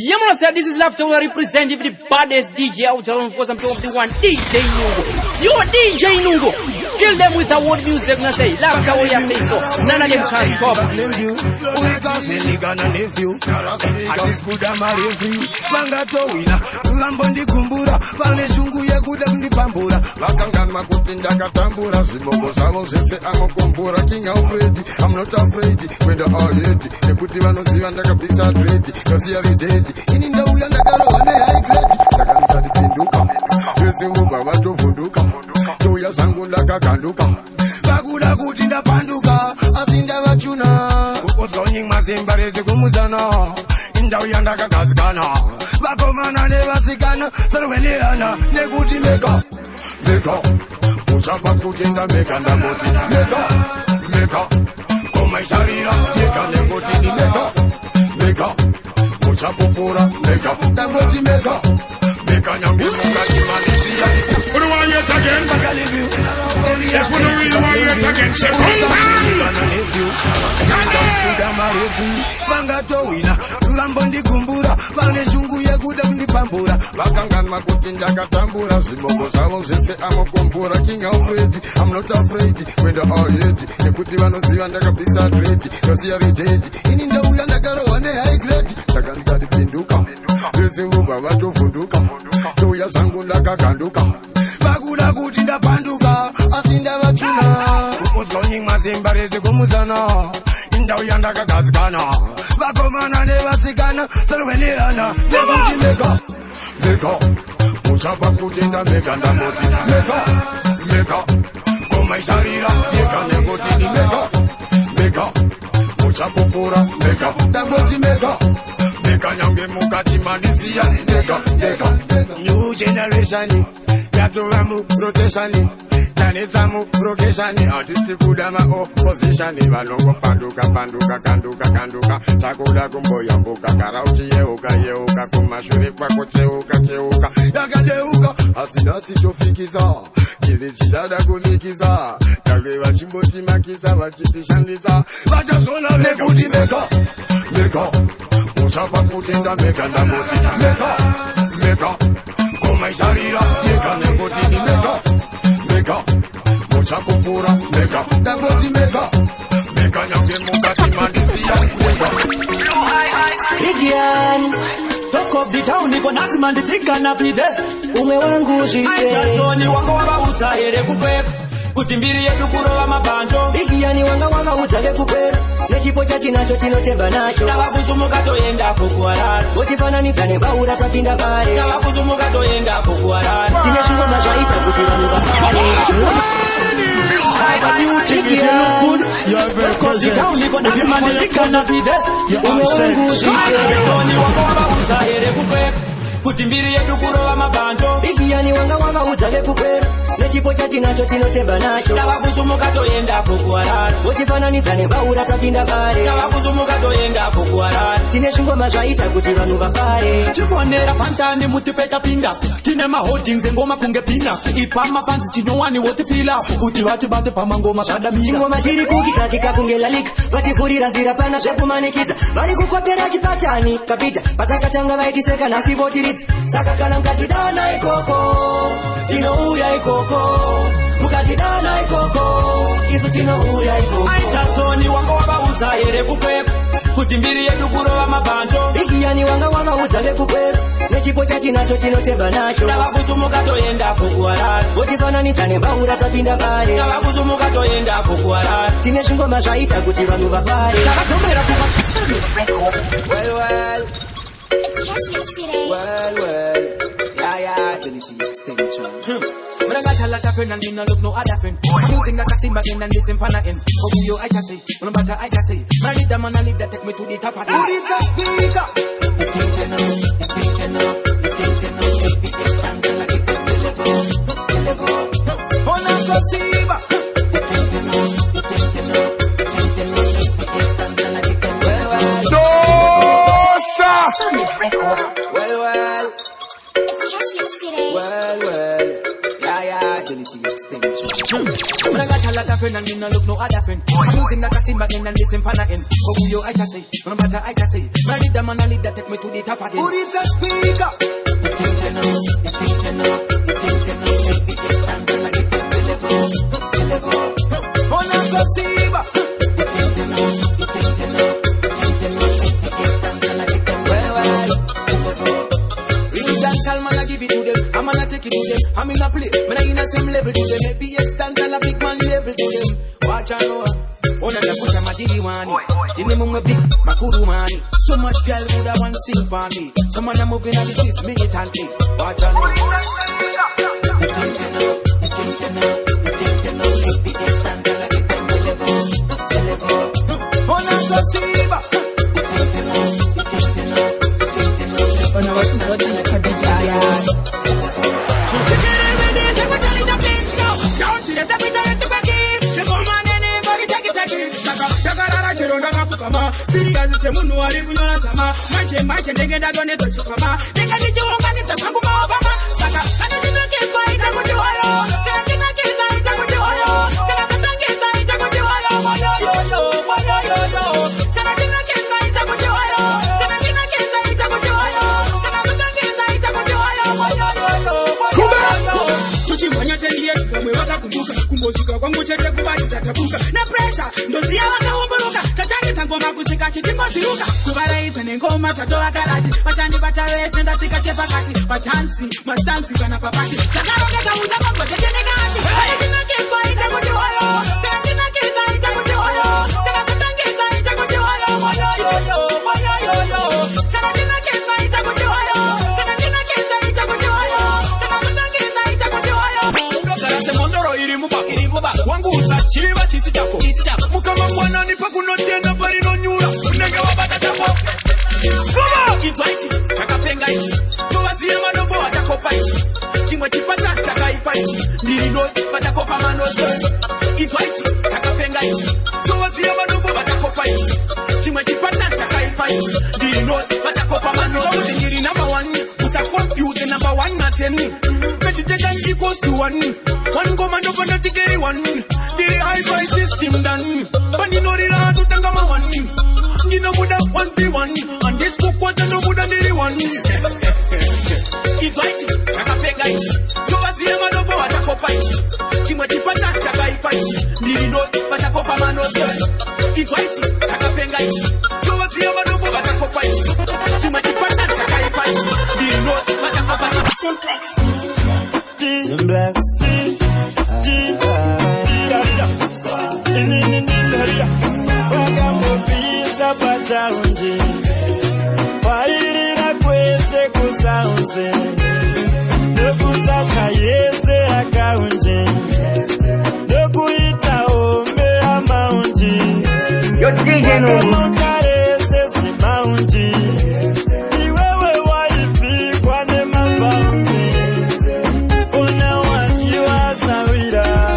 Yeah, man, say this is Laughter where I represent you for the baddest DJ out there. Because I'm talking to the one DJ Nungo. You are DJ Nungo. Kill them with our word music. And say, Laughter where you say so. None of them can stop. We can say nigga na nephew. At this good am a review. Mangato wina. Lambondi kumbura. Vale shungu ye kuda mdi pambura. Lakangan makutinda katambura. Simogo savo sese amo kumbura. King Alfred. I'm not afraid. When the all ready. Nekuti vano ziva ndaka pisa ready. Cause he are dead. Ini nda uya ndakaro wane high grade. Sakanta di pinduka. Yesi uba watu funduka. Tuya zangu ndaka kanduka. Baguda kuti nda panduka. Asinda wachuna. Ukosonying mazimba rezi kumuzana. Inda uya ndaka gazgana. Bakomana ne vasikana. Sarwenirana. Nekuti meka. Meka. Uchapa kuti nda meka nda moti. Meka. Meka. Koma isharira. Meka nekuti ni meka. Meka. Chapopora, mega, Dangoti mega, mega nyangi mungati malisia. Who do I yet again? If we don't really want yet again, say Mangato wina, Lambondi kumbura, Bane shungu ye kuda mdi pambura. Lakangan makutinda katambura, Simogo savo sese amo kumbura. King Alfred, I'm not afraid. When the all ready, Nekuti vano ziva ndaka pisa ready. Cause he are dead. Ininda uya ndakaro wane high grade. Sakanta di pinduka, Yesi uba watu funduka. Tuya zangu ndaka kanduka. Baguda kutinda panduka, asinda wachuna. Ukosonying mazimba rezi kumuzana. Inda uyanda kagazgana. Bakomana ne vasikana. Sarwenirana. Nekuti meka. Meka. Uchapa kutinda meka nda moti. Meka. Meka. Koma isharira. Meka nekuti ni meka. Meka. Uchapopora. Meka. Dangoti meka. Meka nyange mukati manisia. Meka. Meka. New generation. Yatuamu rotation. Tanitamu progression. Artistic kudama opposition. Valongo panduka panduka kanduka kanduka. Takuda kumboya mbuka karauchi yeuka yeuka. Kumashuri kwa kuteuka keuka. Yakadeuka asinasi tofikiza. Kilichijada kunikiza. Tagewa chimboti makiza. Wachitishandiza. Vachasona mekuti meka. Meka. Uchapa kutinda meka ndamoti. Meka. Meka. Koma isharira. Meka nekuti ni meka. Meka. Chapopora, mega, Dangoti mega, mega nyange mukati mandisia, mega. Idian, talk of the town, niko nazima nditika na vide. Ume wangu jise. Aichasoni wako wabauta here kukweka. Kutimbiri yetu kurowa mabanjo. Idiani wanga utave kukweka. Nechipo chachi nacho tinotemba nacho. Navakuzumuka toyenda kukuarara. Otifana nitane baura tapinda pare. Navakuzumuka toyenda kukuarara. Tineshingo majaita kuti vanu basare. You're very present. Kutimbiri yetu kurowa mabanjo. Ikiani wanga utave kukwera. Nechipo chachi nacho tinotemba nacho. Navakuzumuka toyenda kukuarara. Otifana nitane baura tapinda pare. Navakuzumuka toyenda kukuarara. Tineshingo majaita kuti vanu vapare. Chifonera fantani mutipeta pinda. Tine maholdings ngoma kunge pina. Ipama fans chinowani wote fila. Kuti vati bate pama ngoma shadamina. Chingoma chiri kukika kika kunge lalika. Vati furira nzira pana shepu manikiza. Vari kukwapera chipatani kapita. Patakatanga vaikiseka nasi votiriza. Saka kana mkatidana ikoko. Tino uya ikoko. Mukatidana ikoko. Isu tino uya ikoko. Aichasoni wango wabauta here kukweka. Kutimbiri yetu kurowa mabanjo. Ikiani wanga utave kukweka. Nechipo chachi nacho tinotemba nacho. Navakuzumuka toyenda kukuarara. Otifana nitane baura tapinda pare. Navakuzumuka toyenda kukuarara. Tineshingo majaita kuti vanu vapare. Navatomera kupa. Well. It's Cashmere City. Well. Yeah. Ability extension. When I got a lot of friends and me no look no other friend. I'm using a taxi back in and listen for nothing. Oh, you I can say, no matter I can say. Man, lead the man, I lead that take me to the top of the. Who is the speaker? You think you know, baby, it's time to like it up the level. For now, conceiver. You think you know, baby, it's time to like it up the level. Sonic Records. Well. It's Cashmere City. Well. Yeah. Ability extension. When I got a lot of friends and me no look no other friend. I'm using that I sing back in and listen for nothing. But who you I can say, no matter I can say. My lead them and I lead that take me to the top again. Put it the speaker. You think you know, you think you know, you think you know. Make me stand and I get them to level. On a Kosiba. You think you know, you think you know, you think you know. Make me stand and I get them well. If dance all man I give it to them, I'm gonna take it to them. I'm in a play, when I in the same level to them. Maybe extend and a big man level to them. Watch and know. Oh, na na push my didi wani. Dini mumma big, makuru mani. So much girl would have one sing for me. Some man are moving at the 6 minute and play. Watch and know. You think you know, you think you know, you think you know. Make me stand and I get them to level. On a Kosiba. You think you know, you think you know, you think you know. On a what's what in the Khadija. Serious semuntu wali kunyola sama mache ndegenda done to chukama ndeka ndichunga nitapangu mabama saka kana ndike faida kujiwalo kana ndike faida kujiwalo kana ndike faida kujiwalo yo kana ndike faida kujiwalo kana ndike faida kujiwalo kana ndike faida kujiwalo yo tuchimanya tendiye kamwe wakakumbuka kumbosika kwangu chete kubati tatabuka na pressure ndozi ya wakaomboruka tatani ngoma kusika chitimboziruka kubaraita nengoma tatoa karati vashandi vatarese ndatsika chepakati vatansi mastansi kana papati chakarongeka uzavango chetenekati ndinakekaita kuti oyo ndinakekaita kuti oyo ndinakekaita kuti oyo moyoyoyo kana ndinakekaita kuti oyo ndinakekaita kuti oyo ndinakekaita kuti oyo Karate mondoro iri muba wangu usachiva chisi chako mukama mwana nipa kunotienda pari nonyura unenge wabata tapo kitwa ichi chakapenga ichi tovaziye manombo watakopa ichi chimwe chipata chakaipa ichi ndiri noti vatakopa manozo kitwa ichi chakapenga ichi tovaziye manombo watakopa ichi chimwe chipata chakaipa ichi ndiri noti vatakopa manozo kuti ndiri number 1 usaconfuse number 1 na 10 meditation equals to 1 command up on the ticket 1 the high price system done but you know the hard to tanga ma 1 you know good up 1v1 and this cook what no good and the 1 it's right chakapenga ichi tovaziye manombo watakopa ichi chimwe chipata chakaipa ichi ndiri noti vatakopa manozo it's right chakapenga ichi tovaziye manombo watakopa ichi chimwe chipata chakaipa ichi ndiri noti vatakopa Simplex. Wakamupisa pataunji wairira kwese kusaunze ndokusaka yese akaunji ndokuita ombe amaunji wakamokarese simaunji iwewe waipikwa nemapaunji una wachiwasawira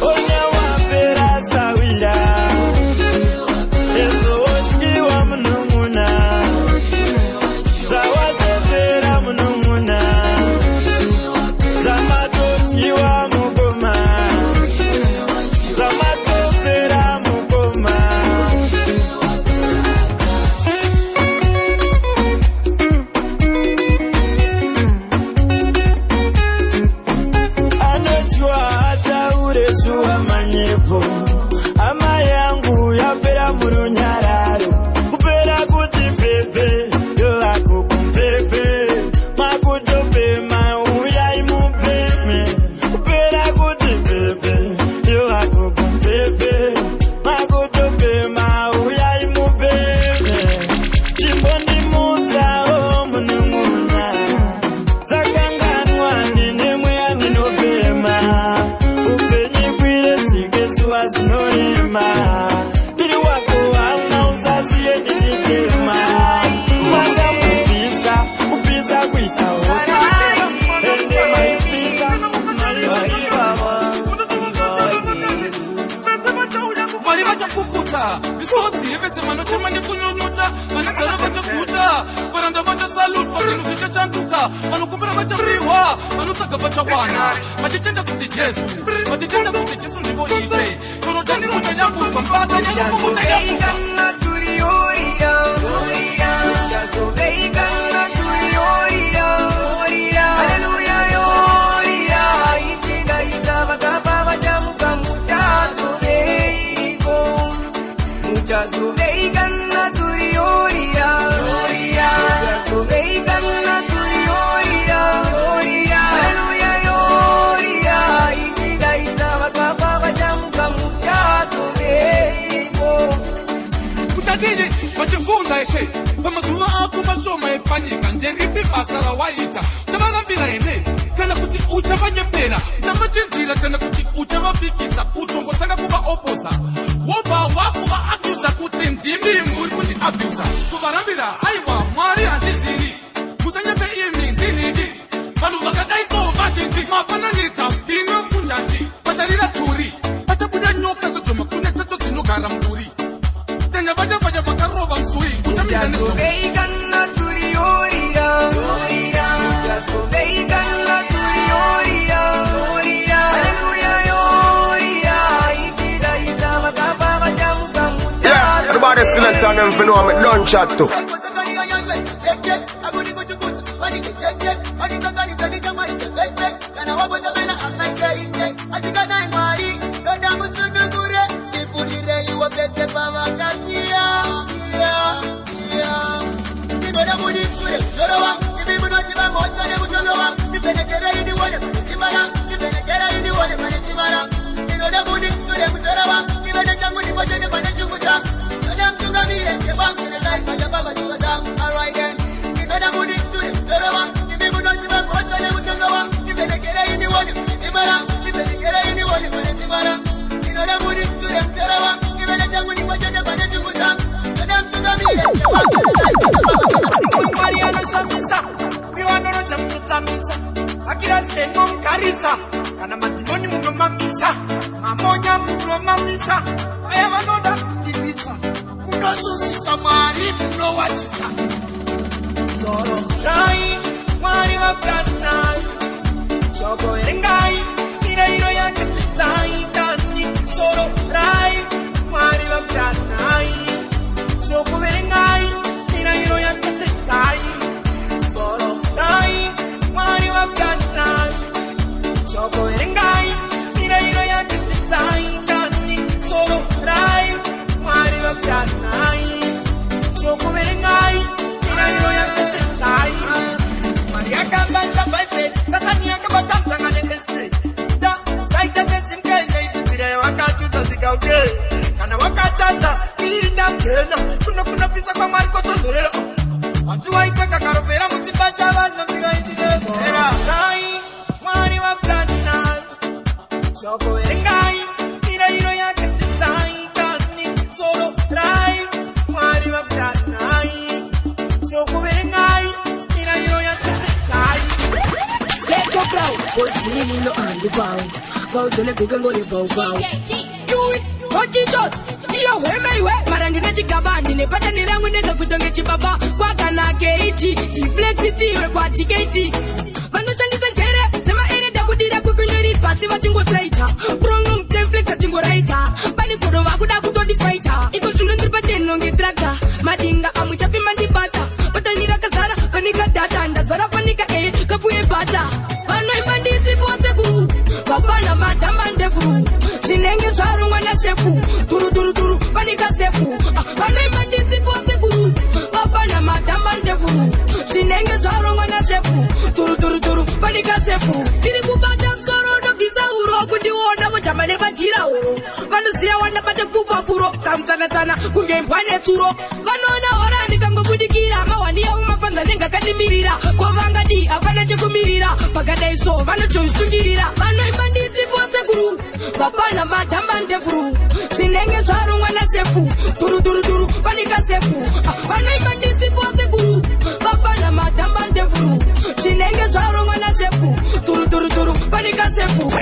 Onye wa pera kunyunyuta misodzi yevesemano chemane kunyunyuta vanedzana vachaguta varanda vachasalut vazinhu zvichachanduka vanokumbira vachambiwa vanosaga vachawana vachitenda kuti jesu ndivo ife tonotani kuchanyambuzwa mbata nyakukukuchanyambuzwa vachibvunza eshe pamazuva ako mashoma epanyika nderipi basa rawaita uchavarambira here kana kuti uchavanyepera uchavachinjira kana kuti uchavapikisa utongotanga kuvaoposa wobva wakuvaabhusa kuti ndimi muri kuti abhusa kuvarambira aiwa mwari handizviri musanyepe imi ndinindi vanhu vakadai so vazhinji mafananidza bhino kunjanji vacharira turi vachabuda nyoka zodhoma kune chato dzinogara mburi tenda vachavanya vakarova msuri everybody still in town and know I'm done chat too.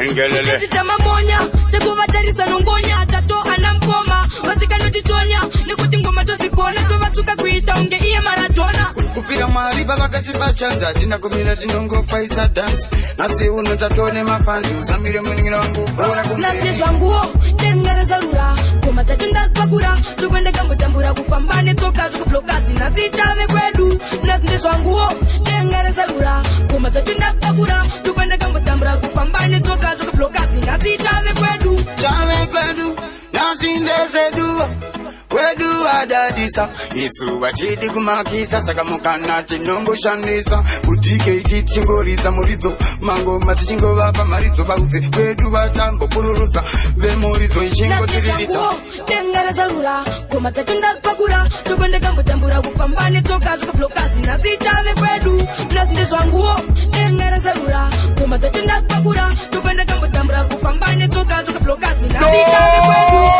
Engelele. Chama monya, chakuvatarisana ngonya, tato anamkoma, wasikano Baba vakati pachanza tina kumira tinongofaisa dance. Nasi uno tatone mafanzi usamire mwingira wangu bora kumbe. Nasi zvanguo tengere zarura koma tatenda kwakura tukwende kambotambura kufambane toka tukublokazi nasi chave kwedu. Nasi zvanguo tengere zarura koma tatenda kwakura tukwende kambotambura kufambane toka tukublokazi nasi chave kwedu. Chave kwedu nasi ndezedu. Wedu adadisa Yesu wachidi kumakisa saka mukana tinongo shanisa Kutike ikichingoriza murizo Mango matichingo vapa marizo Bauze wedu watambo pururuza Vemorizo ishingo tiririta Tengara zarura Koma tatunda kwakura Tukwende kambo tambura Kufambane toka zuka blokazi Nasi chave kwedu Nasi ndezwanguo Tengara zarura Koma tatunda kwakura Tukwende kambo tambura Kufambane toka zuka blokazi Nasi chave kwedu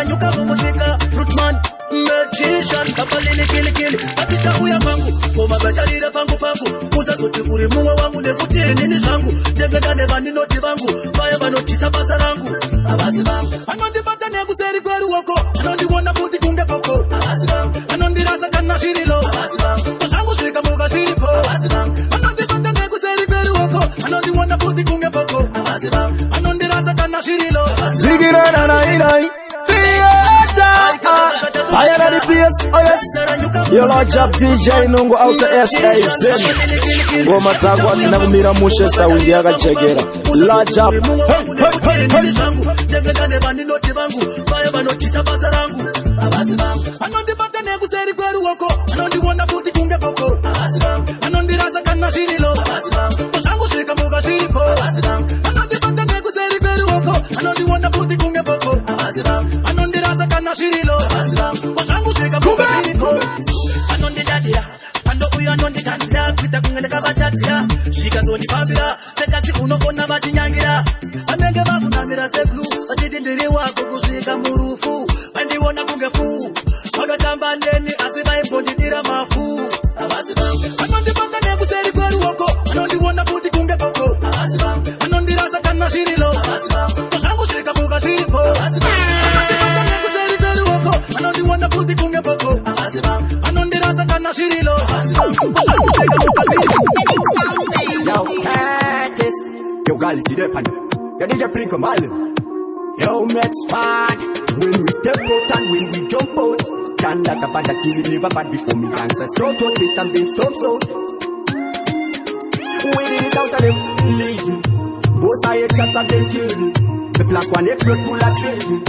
Nyuka muzika Fruitman Magician Kapalini kili Ati chaku ya pangu Koma betalira pangu Kuza sote kuri muwa wangu Nefutiri nini zangu Negedane bani noti vangu Faya banoti sabasa rangu Abasi bangu Anondi bata negu seri kweru wako Anondi wana puti kunge poko Abasi bangu Anondi rasa kana shirilo Abasi bangu Kosangu shika muga shiripo Abasi bangu Anondi bata negu seri kweru wako Anondi wana puti kunge poko Abasi bangu Anondi rasa kana shirilo Zigirana na inai I am at the place, oh yes. Yo large up DJ Nungo out to SAZ. Goma tagwa tina kumira mushe sa windi aga chegera. Large up. Hey. Negedane bani noti vangu Faya banoti sabasa rangu Abasi bangu Anondi bata negu seri kweru wako Anondi wana puti kunge poko Abasi bangu Anondi rasa kana shirilo Abasi bangu Kosangu shika muga shiripo Abasi bangu Anondi bata negu seri kweru wako Anondi wana puti kunge poko Abasi bangu Anondi rasa kana shirilo Abasi bangu Kosangu shika muga shiripo Anondi dadia Ando uyo anondi tanzira Kwita kungele kabachatia Shika zoni fabila Sekati unokona bati nyangira Anenge babu namira seklu Atidindiri wako kusika murufu Wendi wona kungefu Odo tamba ndeni asiba impondi tira mafu Abasi bangu Anondi banda negu seri kweru wako Anondi wona puti kunge poko Abasi bangu Anondi rasa kana shirilo Abasi bangu Kosangu shika muga shiripo Abasi bangu Anondi banda negu seri kweru wako Anondi wona puti kunge poko Abasi bangu Anondi rasa kana shirilo Abasi bangu Kosangu shika muga shiripo Yo, Curtis Yo, gali si depan Yo, DJ Plinko Mal Yo, Max Fad When we step out and when we jump out Stand like a panda killing never bad before me gangsters So to twist and then stop so We did it out of them leaving Both side shots and then killing The black one explode full of trading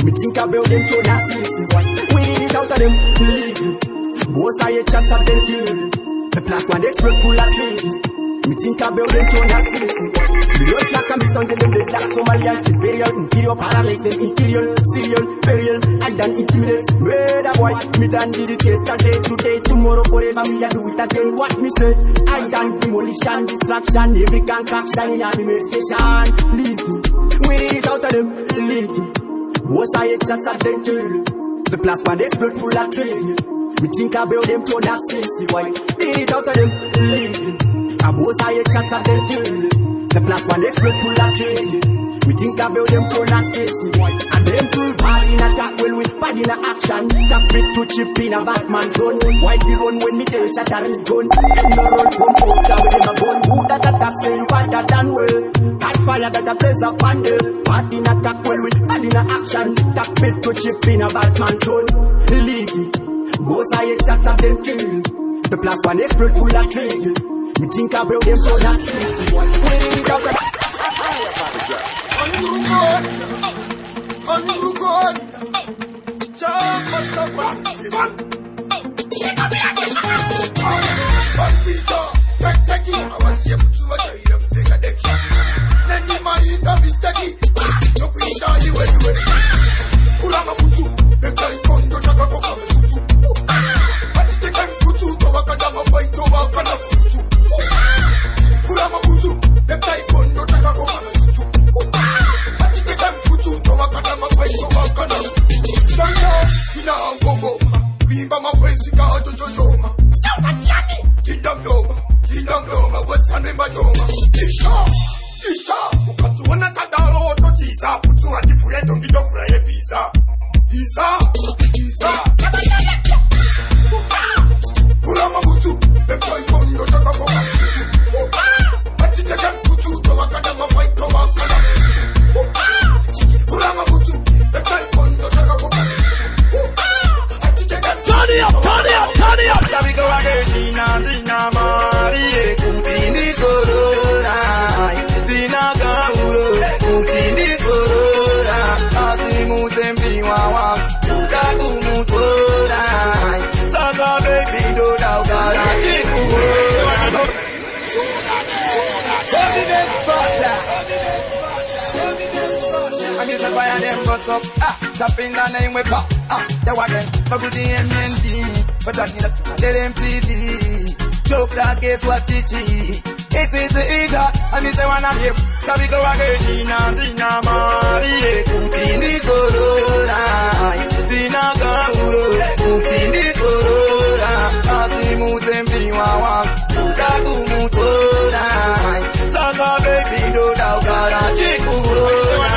Me think about them to that system We did it out of them leaving Both side shots and then killing The black one explode full of trading Me think about them to that system The looks like I'm stunting them they like Somalians Imperial, inferior, paralyzed them interior Serial, burial, and then intimidate Murder boy, me done did it yesterday Today, tomorrow, forever, me a do it again What me say? I done demolition, distraction Every concoction in administration Legal, we did it out of them Legal, was I a chance at them kill The plasma explode full of trade Me think about them to that system Why? Did it out of them Legal, I was I a chance at them kill The black one explode full of trade We think about them to that system And them too bad in attack well with bad in action Cockpit to chip in a Batman zone Why we run when me tell shatter his gun And no roll come out down with him a gun Who that attack say you better than well Got fire that a place up on the Bad in attack well with bad in action Cockpit to chip in a Batman zone League Both I shots of them kill The plus one explode full of trade Me think about them so that system We think about On you God Jump must have fun Take it I want to see you put what you hear take a deck Then you might eat a mistake No queen down you anyway Kulanga putu Beka ikondo chaka koka mesutu Ati teka mkutu Kwa wakadama baito wakana putu Kulanga putu Beka ikondo chaka koka mesutu Ati teka mkutu Kwa wakadama baito wakana putu Sanga Ina angogo Vimba mafensi ka ato joshoma Scout atiani Kingdom Loma What's her name Bajoma Isha Ukatuona kadaro ototiza Putu ati fuye tongi do furaye pizza Isa fire them bust up. Tap in the name we pop. There again, my good MNT. But I need a let MTV. Joke that guess what it is. It is the eater, and it's the one I'm here. So we go again, Tina Marie, Utini Sorora, Tina Gauro, Utini Sorora, Asimu Tembiwa, Utabu Mutora, Saka baby do Daugara Chikura.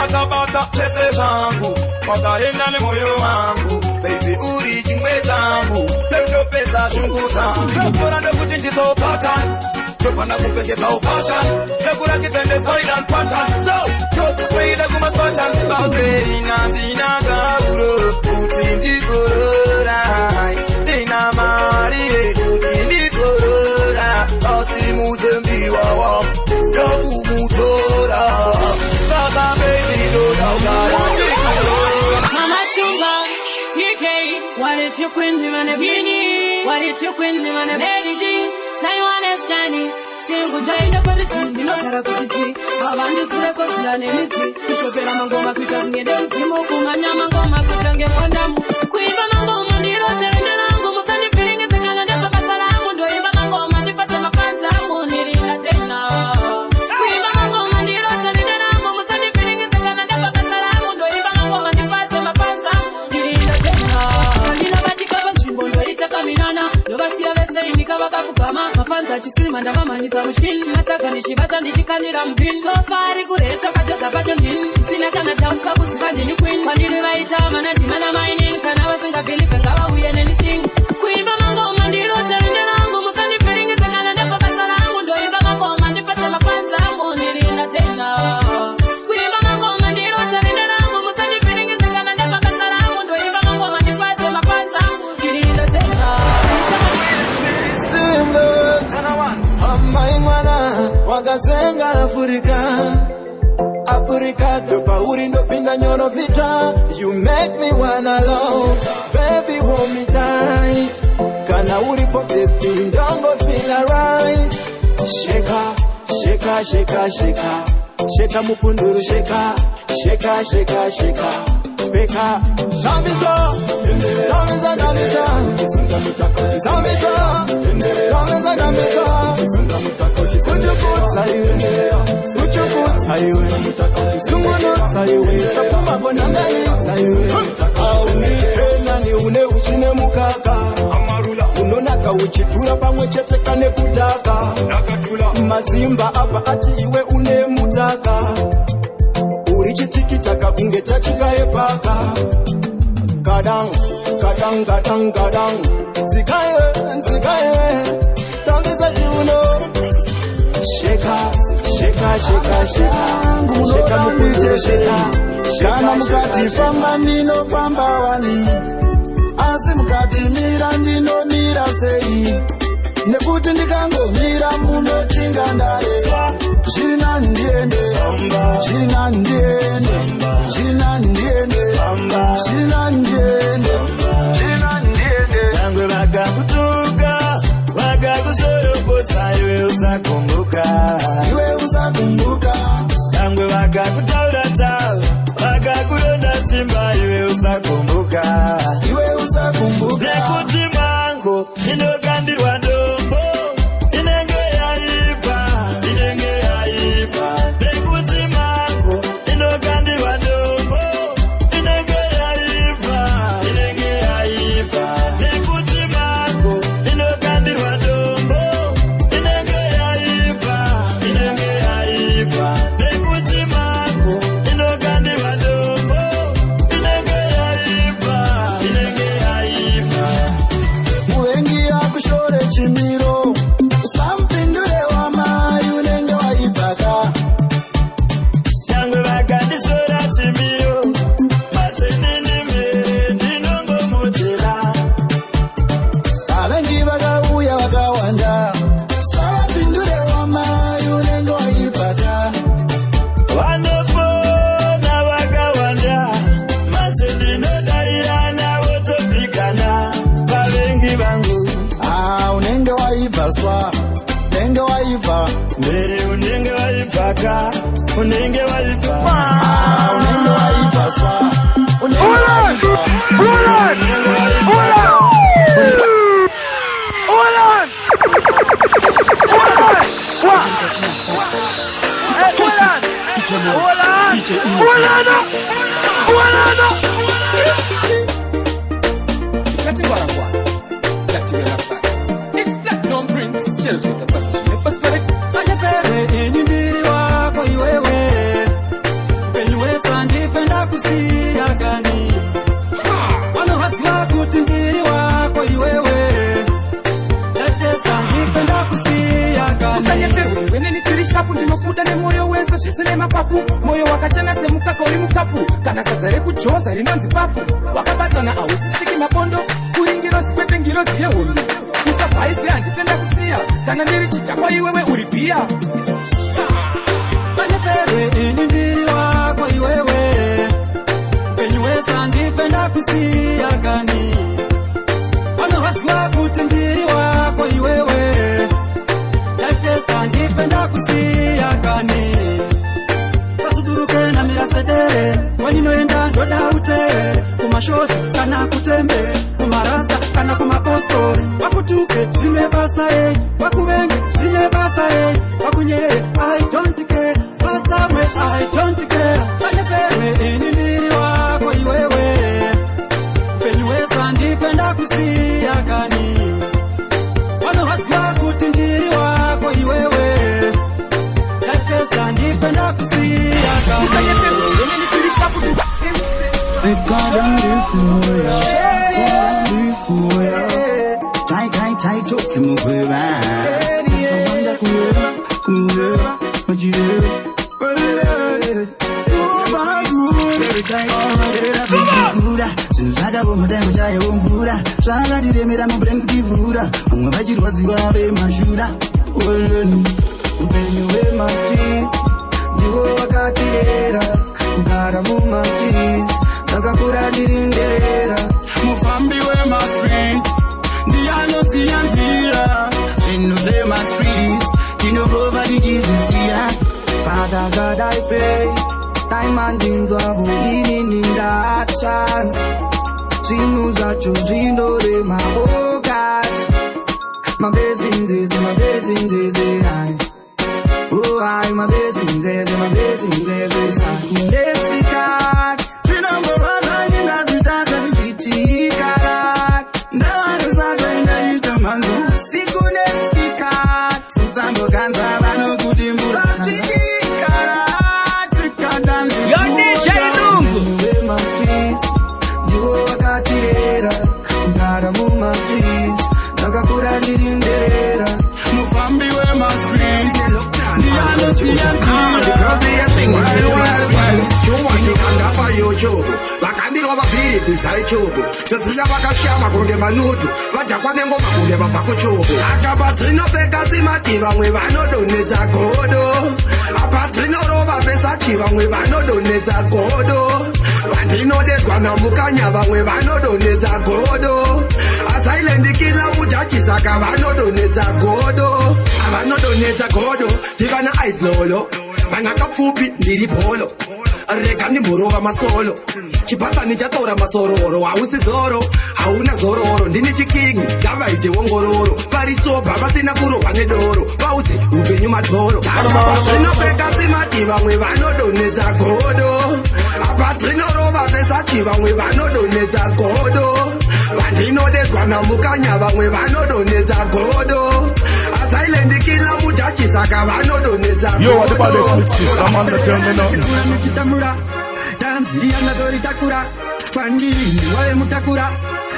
Talk about a place Jangu, Waka in the Moyo Wangu, baby Uri Jingwetangu, let no pesa Shunguta, don't put on the Putin is so pattern. Wanna go get no fashion. The good I get in the soil and pattern. So, go to pray the Gumas pattern. Tina Gauro, Putin is Sorora, Tina Marie, Putin is Sorora, Asimu Tembiwa, Yabu Mutora, Saka baby, do Mama Shumba, TK, what did you queen me on a beanie? What did you queen me on a lady? Taiwan is shiny. Single giant up on the team, you know, Karakuti. I want to the coast and anything. You should be a mangoma because me them Timo Kumanya Mangoma could get one down. Queen Mangoma, you don't tell me Nango, and you're feeling it again and never pass around. Do you ever Mangoma, the Pata Mapanta, only in a tenor. Queen Mangoma, you don't tell me Nango, and you're feeling it again and never pass around. Do you ever Mangoma, the Pata Mapanta, only in a tenor. Kalina Batika, Chimbondo, Itakamina, Yobasia, Nikabakama, Mafanta, Chiskin, Madama, is a machine, Mataka, Nishibata, Nishikanira, Pin, so far, good, Takaja, Pachin, Sinakana, Tapu, Spanish Queen, Manila, Manati, Mining, Canava, and Philip, and Gawa, and anything. Queen Mango, Mandiro, Terenango, Musani, Pering, and Canada, Papasana, do you ever Mandi Patama Panta, only in a tenor. Queen Mango, Mandiro, Terenango, Musani, Pering, and Canada, Papasana, do you ever Mandi Patama Panta, in a tenor. Wakazenga Afrika topa urindo pinda nyono vita. You make me wanna love, baby hold me tight. Kana uripote pindongo feel alright. Sheka, sheka, sheka, sheka. Sheka mupunduru sheka. Sheka, sheka, sheka. Peka, Damiso, Damiso, Damiso, Damiso, Damiso, Damiso. Put your boots highway, put your boots highway. Sunguno highway, Sapuma Bonamani highway. Nani une uchine mukaka. Unonaka uchitura pamwe chete kane kudaka. Mazimba apa ati iwe une mutaka. Urichitikitaka kungeta chikae paka. Gadang, gadang, gadang, gadang. Zikaye, zikaye. Damiso juno. Sheka, sheka, sheka, sheka. Sheka mupite sheka. Kana mukati famba nino famba wani. Asi mukati mira nino mira sei. Nekuti ndikango mira muno tingandare. Jina ndiende, jina ndiende, jina ndiende, jina ndiende, jina ndiende. Yangu wakakutuka, wakakusoroposa, iwe usakumbuka, iwe usakumbuka. Yangu wakakutaurata, wakakuronda simba, iwe usakumbuka, iwe usakumbuka. Nekuti mango, inokandirwa ndombo, inenge yaiva, inenge yaiva. Nekuti mango, inokandirwa ndombo, inenge yaiva, inenge yaiva. Nekuti mango, inokandirwa ndombo, inenge yaiva, inenge yaiva. Nekuti mango, inokandirwa ndombo, inenge yaiva, inenge yaiva. Muwengi akushore chimiro, usampindure wamai unenge waibhaka. Yangu vakandisora chimiro, masenenime ndinongomutira. Avengi vakauya vakawanda, usavapindure wamai unenge waibhaka. Vanofona vakawanda, masendinodarira navo topikana. Vavengi vangu, unenge waibhaswa, unenge waibha. mbere unenge waibhaka, unenge waibha. Unenge DJ Ino. It's Platinum Prince. Chelsea the Pacific. Ni mbili wako iwewe Penywe sandipenda kusia gani Wano hatua kutimbili wako iwewe Lete sandipenda kusia gani Usanye pewe, wene ni tirishapu Ndinokuda ne moyo wesa shisene mapafu Moyo wakachana semuka kauri mukapu Kana kazare kuchoza rinonzi papu Wakabata na awusistiki mabondo Kuringiro sipete ngiro siye hondo Kusapaiswe andifenda kusia Kana niri chichakwa iwewe uripia Ni mbili wako iwewe Penywe sandipenda kusia gani Wano hatua kutimbili wako iwewe Lete sandipenda kusia gani Sasuduruke na mirasede Waninoenda ndoda ute Kumashozi kana kutembe Kumarasta kana kumapostori Wakutuke zime basae Wakuwengi zime basae Wakunye I don't care Watawe I don't care Sanepere ni mbili wako iwewe Penywe sandipenda kusia gani Wano hatua kutindiri wako iwewe Lete sandipenda kusia gani Tight, to move around. Sinzaga bomudengo jaye womvura Shala diremera mubrengu divura Amwe bajirwaziwa be mashura Oloni Upenyu we my street Jiwo wakati lera Kugara mu my street Nakakura dirindera Mufambi we my street Diano siyanzira Shinu they my street Dino go vadi Jesus ya Father God I pray Diamond inzwabu ini nindacha Zinu zacho zindore mabogas Mabezinzeze ai Oh ai mabezinzeze Sakundesikat Zinambora nina zitaka zitikarak Ndawanu zaza inayita manzo Sikundesikat Uzambo ganza bano kudimbura Zitikarak Yo DJ Nungu Jiwo wakati lera Ngara mu my street Nakakura ndirindera Mufambi we my street Diano siyanzira vakandiro vavhiri bvisai chogo toziya vakashama kunge manudu vadhakwa nengoma kunge vabva kuchogo akapa dzinopfeka simati vamwe vanodonedza godo apa dzinorova pesachi vamwe vanodonedza godo vandinodedzwa namukanya vamwe vanodonedza godo asailendikila mujachi saka vanodonedza godo avanodonedza godo tivana aislolo vanakapfupi ndiri polo rega ndimborova masolo chipatani chatora masororo hausi zoro hauna zororo ndini chikingi ngavaite ongororo varisobha vasina kurohwa nedoro vaudze upenyu matoro zvinopfeka simati vamwe vanodonedza godo apa dzinorova pesachi vamwe vanodonedza godo vandinodedzwa namukanya vamwe vanodonedza godo asailendikila mujachi saka vanodonedza godo. Yo, what about this mix? This come on the turn me Kitamura Tanzania nazori takura Kwandiri wae mutakura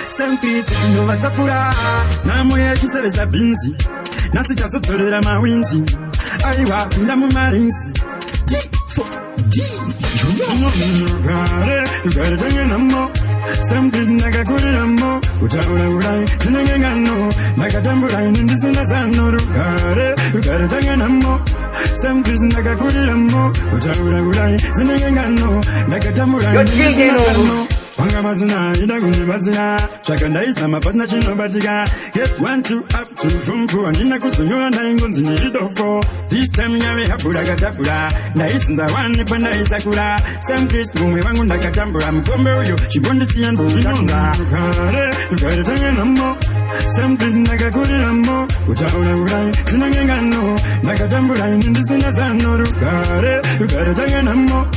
Semkrisi nova takura Namwe chisebeza binzi Nasi chasotorera mawinzi Aiwa kunda mu marinsi Gare tange namo Semkrisi nakakuri namo Utaura urai Zinenge ngano Nakatamburai nindisina zanuru Gare tange namo Semkrisi nakakuri namo Utaura urai Zinenge ngano Nakatamburai nindisina zanuru Wanga mazina, ida kundi mazina. Shakanda isa mapatna chino batika. Get 1, 2, up to from 4. Nina kusunyola na ingonzi ni jidofo. This time nyame hapura katapura. Na isi nda wani panda isakura. Sam Chris mumwe wangu ndakatambura. Mkombe uyo, shibondi siya ndozi nonga. Tukare tange namo. Sam Chris ndakakuri namo. Utaula urai, tunangengano. Ndakatambura inindi sina zano. Tukare tange namo.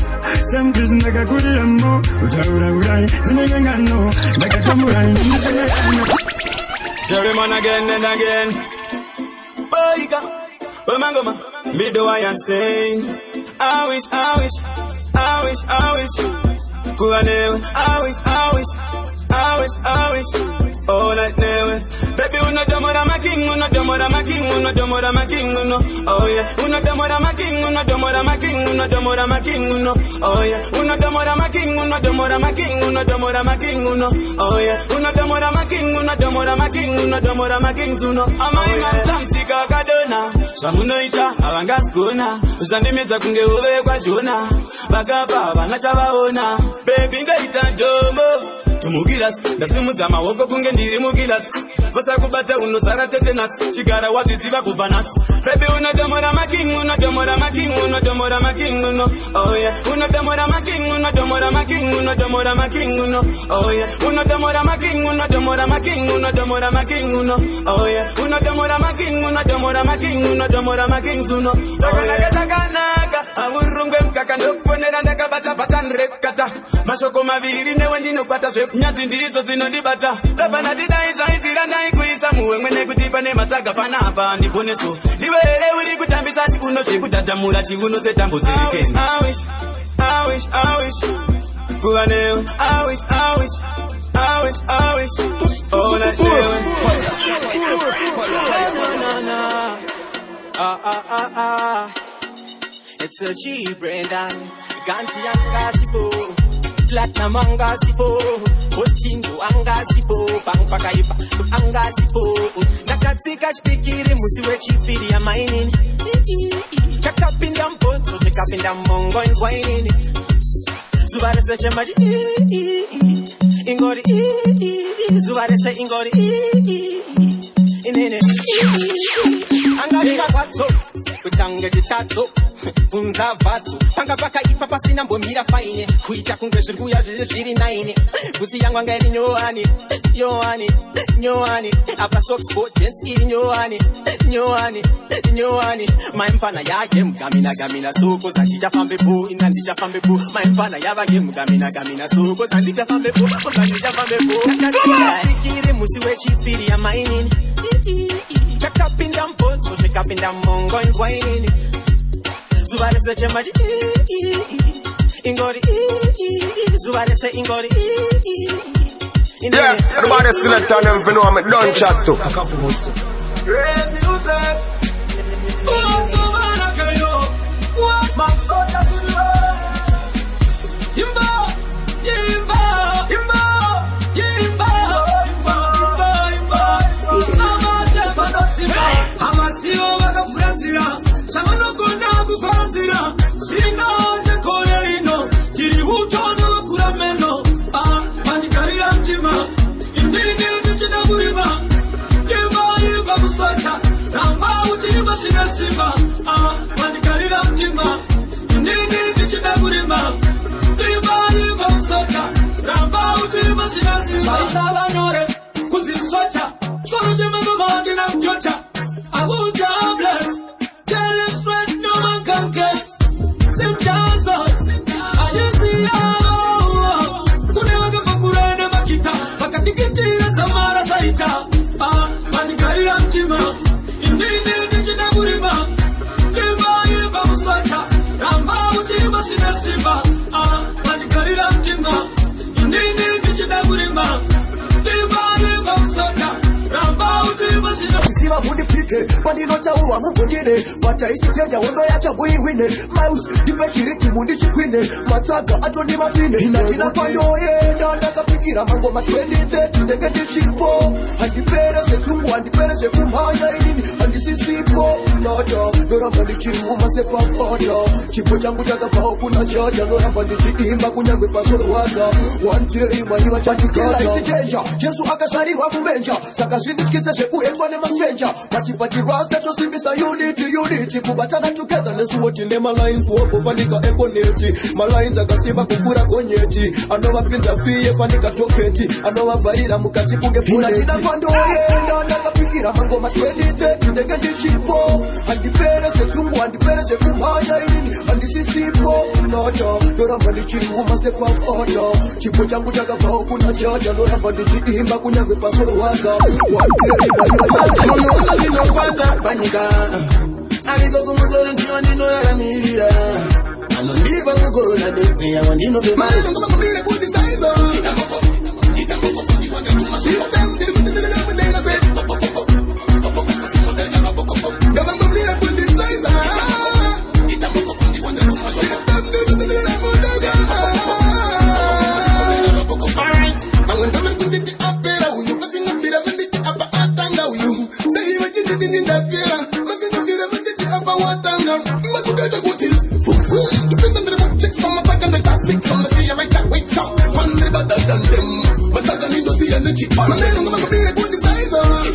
Sam Chris ndakakuri namo. Utaula urai, tunangengano. Ndakatambura inindi sina zano. Cherry man again and again. Boyka, Mangoma, be the way I say. I wish. Kuanewe, I wish. All night never. Baby, uno domora my king, uno. Oh yeah, uno domora my king, uno. Oh yeah, uno domora my king, uno. Oh yeah, uno domora my king, uno. Amai man sika kadona. Shamunoita, avangaskona. Ushandimeza kunge uwe kwa jona. Bagapa, vanachabaona. Baby, ngaita jombo. Tumugiras, ndasimuza maoko kunge ndiri mugiras. Vosa kubata unosara tetenas. Chigara waziziva kuvanas. Baby unodomora my king, uno. Oh yeah, unodomora my king, uno. Oh yeah, unodomora my king, uno. Oh yeah, unodomora my king, uno. Chakanaka, awurungwe mkaka ndokufonera ndakabata patanrekata. Mashoko maviri newendino kwata zveku. Nyati ndizo zinondibata. Tapana tidaizvaitira ndaikuisa muwe mwene kutipa nemasaga panapa ndiponeso. Ndiwere uri kutambisa chiuno zvekutatamura chiuno setambo dzerikeni. I wish. Kuva newe. I wish. Oh, that's It's a G Brendan Ganti Angasipo Platinum Angasipo Postingo Angasipo Pangpakaipa Angasipo Nakatsika chpikiri musiwe chifiri ya mainini Chakapinda mponso chakapinda mongo inzwainini Zuvarese chemaji Ingori Zuvarese ingori Inene Angavika kwatso Kutange chitato Funza vatso Panga paka ipa pasina mbomira faine Kuita kunge zirguya zviri naine Kuti yangu anga iri Nyoani Apa socks sport dance iri Nyoani Maimpana yake mugamina Soko zandicha fambe po Inandicha fambe po Maimpana yabage mugamina Soko zandicha fambe po Nakasikiri musiwe chifiri ya mainini Chakapinda mponso chakapinda mongo inzwainini Zuvarese chemaji Ingori Zuvarese ingori Yeah, everybody still at time if you know I'm done chat to. Simba, manikarira mtima, nini ndichida kurima, liba msocha, ramba utima shina simba. Shaisala nyore, kuzimsocha, chkono chemendo magina mchocha, Abuja bless, tell him straight no man can guess. Sim chances, ayesi yao, kuneweke pakurene makita, pakatikitira samara saita, manikarira mtima, nini ndichida kurima, liba msocha, ramba utima shina simba, manikarira mtima, nini ndichida kurima, liba msocha, ramba utima shina Siva fundi pike, pandinota uwa mungundine Bata isi tenja wondo ya chabu iwine Mouse, dipe shiriti mundi chikwine Mataga atoni mafine Inatina kwa yoye, ndaka pikira mango masweti theti Ndenge di chipo, handipere se kumbu, handipere se kumhaya inini Handisi sipo, no moto Loramba nikiruuma sepa foto Chipo changu chakapao kuna choja Loramba nikiimba kunyangwe pasoro waza One day maiwa chatikata Isi danger, Yesu akashariwa kumenja Saka shindi chikiseshe kuetwa nema stranger Pati rasta chosimbisa unity Kubatana together nesu woti nema lines Wopo fanika ekoneti My lines akasimba kukura konyeti Anowa pinda fiye fanika toketi Anowa varira mukati kunge puleti China kwando yenda nakapikira mangoma 2030 Ndege ndichipo Andipere se tungu andipere se kumaya ilini Andisisipo Noto Loramba nikiruuma sepa foto Chipo changu chakapao kuna choja Loramba nikiimba kunyangwe pasoro waza Mono ninokwata panika Aligo kumuzoro ndiyo nino yaramira Ano ndiba kukona ndepe ya wandino pema Ngoma kumire kundi saizo Itamoko fundi wanga kumaso System diri kutendele na mwendenga set Ngoma kumire kundi saizo Itamoko fundi wanga kumaso System diri kutendele na mwendenga Alright I'm gonna come and put it up there Uyu pasing up there Manditi apa atanga uyu Say you wajin diti nindakira Masing up there Manditi apa watanga Masukata kuti Depend on the remote chicks on my back and the classics on the sea I like that weight sound One river than them But I can see energy My man on the community put the size on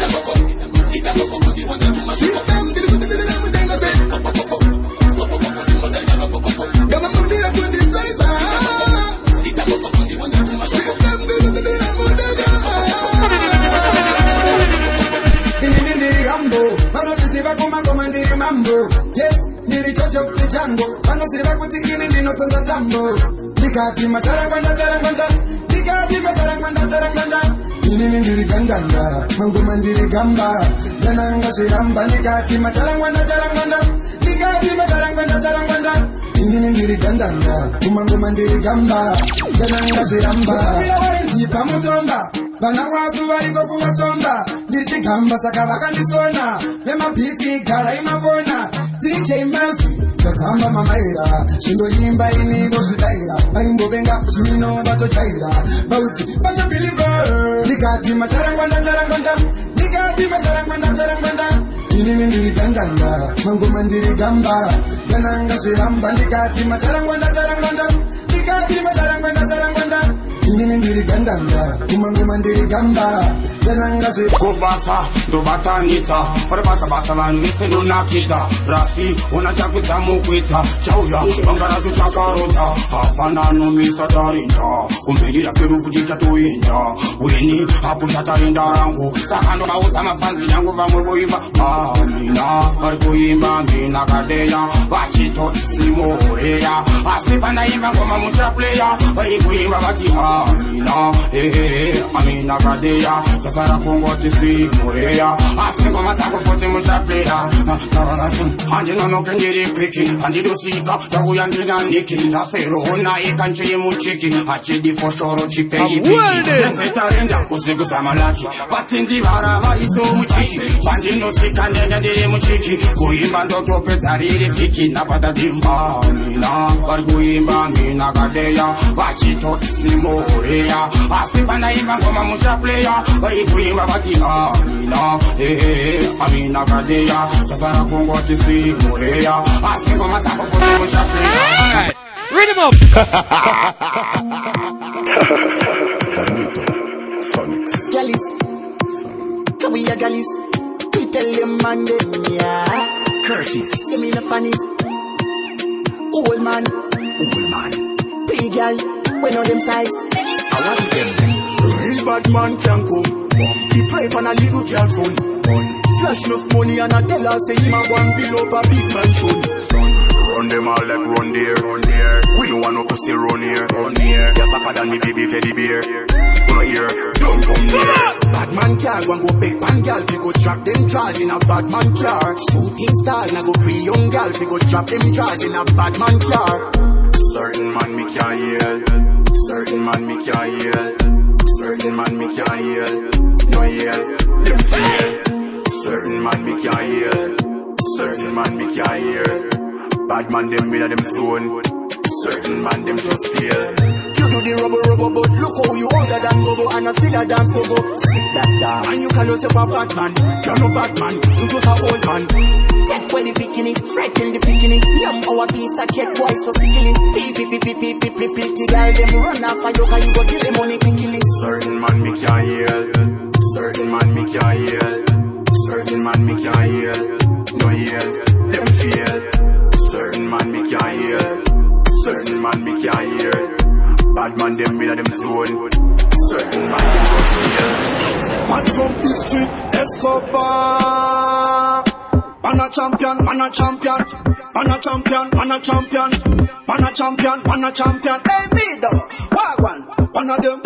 Itamoko kundi wanda to my system Did it to the name of the set Gama community put the size on Itamoko kundi wanda to my system Did it to the name of the Ndiri gambo Mano sisiva kuma ndiri mambo Yes, ndiri church of the jungle Mano sisiva kuti ini ndino tonza tambo Nikati macharanganda Nikati macharanganda Ini ndiri gandanga Mangoma ndiri gamba Gananga shiramba Nikati macharanganda Nikati macharanganda Ini ndiri gandanga Kumangoma ndiri gamba Gananga shiramba Mira warenzipa mutomba Bana wazu wariko kuwatomba Ndiri chigamba saka vakandisona Mema bifi gara imavona DJ Mouse Kazamba mamaira Shindo yimba inigo shudaira Baimbo benga chino bato chaira Bauti bacho believer Nikati macharanganda Nikati macharanganda Ini ndiri gandanga Mangoma ndiri gamba Gananga shiramba Nikati macharanganda Nikati macharanganda Ini ndiri gandanga Kumangoma ndiri gamba Gananga shiramba Kubasa, dubata nita Farabata basa lanu viste nunakita Rasi, unachakuta mukwita Chauya, bangarazu chakarota Hapana numisa tarinda Kumbedira firufu jicha tuinda Ulini, hapu shatarinda rangu Sakando na utama fanzi yangu vamwe kuimba Amina, kuimba mina kadeya Wachito simoreya Asipa na imba ngoma mucha playa Kuimba wati Amina, Amina kadeya Sasara kungo tisi mureya Asingo masako fote mucha playa Andi nono kendiri piki Andi dosika, tagu yandina niki Nafero hona ikanchi muchiki Achidi foshoro chipei piki Nesetarenda kusigu samalaki Patinzi varava iso muchiki Bandi nosika ndendiri muchiki Kuimba ndoto pezariri fiki Napata dimba Amina, kuimba mina kadeya Wachito simoreya Asipa na imba ngoma mucha playa Kuimba wati Amina, Amina kadeya Sasara kungo tisi mureya Asingo masako fote mucha playa Alright, read him up Galis Can we a galis We tell them man them yeah Curtis Give me the funnies Old man Pretty girl We know them size I want them Real bad man can come He pray for a little girl phone Flash enough money and I tell her say him a one bill up a big mansion Run them all like run there We don't want no pussy run here You're suffer than me baby teddy bear Come here, don't come near Bad man car, one go big pan gal We go drop them drawers in a bad man car Shooting star, now go pre young gal We go drop them drawers in a bad man car Certain man me can't heal Certain man me can't heal Certain man me can't heal No heal, them feel Certain man me can't heal Certain man me can't hear Bad man them with them zone Certain man them just feel. You do the rubber, but look how you older than Bobo and I still a dance go. Sit that down. And you call yourself a bad man. You're no bad man, you just a old man. Take away the bikini, frighten the bikini. Yum our piece of cake, boy so sickly. Pretty girl, them run off and you can you go give them money quickly. Certain man me can't heal. Certain man me can't heal. Certain man me can't heal. No heal, them feel. Certain man me can't heal. Certain man me can't heal. Bad man them in them zone. Certain man them go steal. Man from history, Escobar. Man a champion, man a champion. Man a champion, man a champion. Man a champion, man a champion. Hey me though, one of them.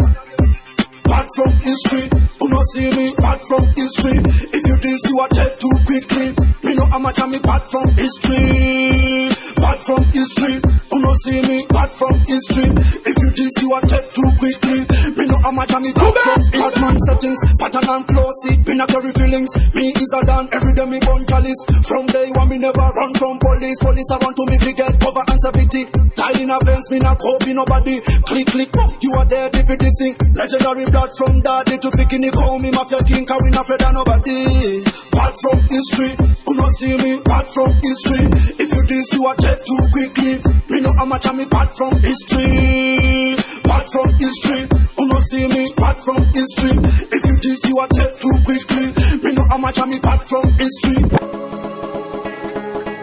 Bad from history, who not see me? Bad from history. If you this, you are dead too quickly. Me know how much I'm bad from history. Bad from history, who not see me? Bad from history. If you this, you are dead too quickly. Me know how much I'm bad from bad man settings, pattern and flow, see, me not carry feelings. Me is a dan, every day me born chalice. From day one, me never run from police. Police I run to me, forget cover and safety. Tied in events, me not copy nobody. Click, click, you are there, if it is sing. Legendary blood from daddy to bikini, call me mafia king, carry not afraid of nobody. Bad from history, who not see me? Bad from history. If you this, you are dead too quickly. Me know how much I'm bad from history. Bad from history, who not see me? Bad from history. If you this, you are dead too quickly. Me know how much I'm bad from history.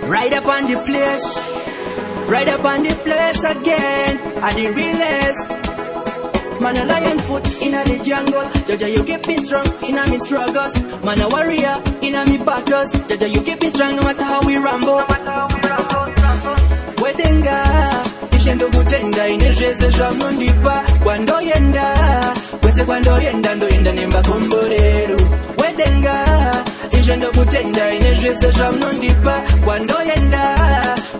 Right up on the place, right up on the place again. I the realest. Man a lion foot inna the jungle. Jaja you keep me strong inna me struggles. Man a warrior inna me battles. Jaja you keep me strong no matter how we ramble. Wedenga ishendo kutenda inejeze zvamundipa kwando yenda kwese kwando yenda ndo yenda nemba komborero. Wedenga ishendo kutenda inejeze zvamundipa kwando yenda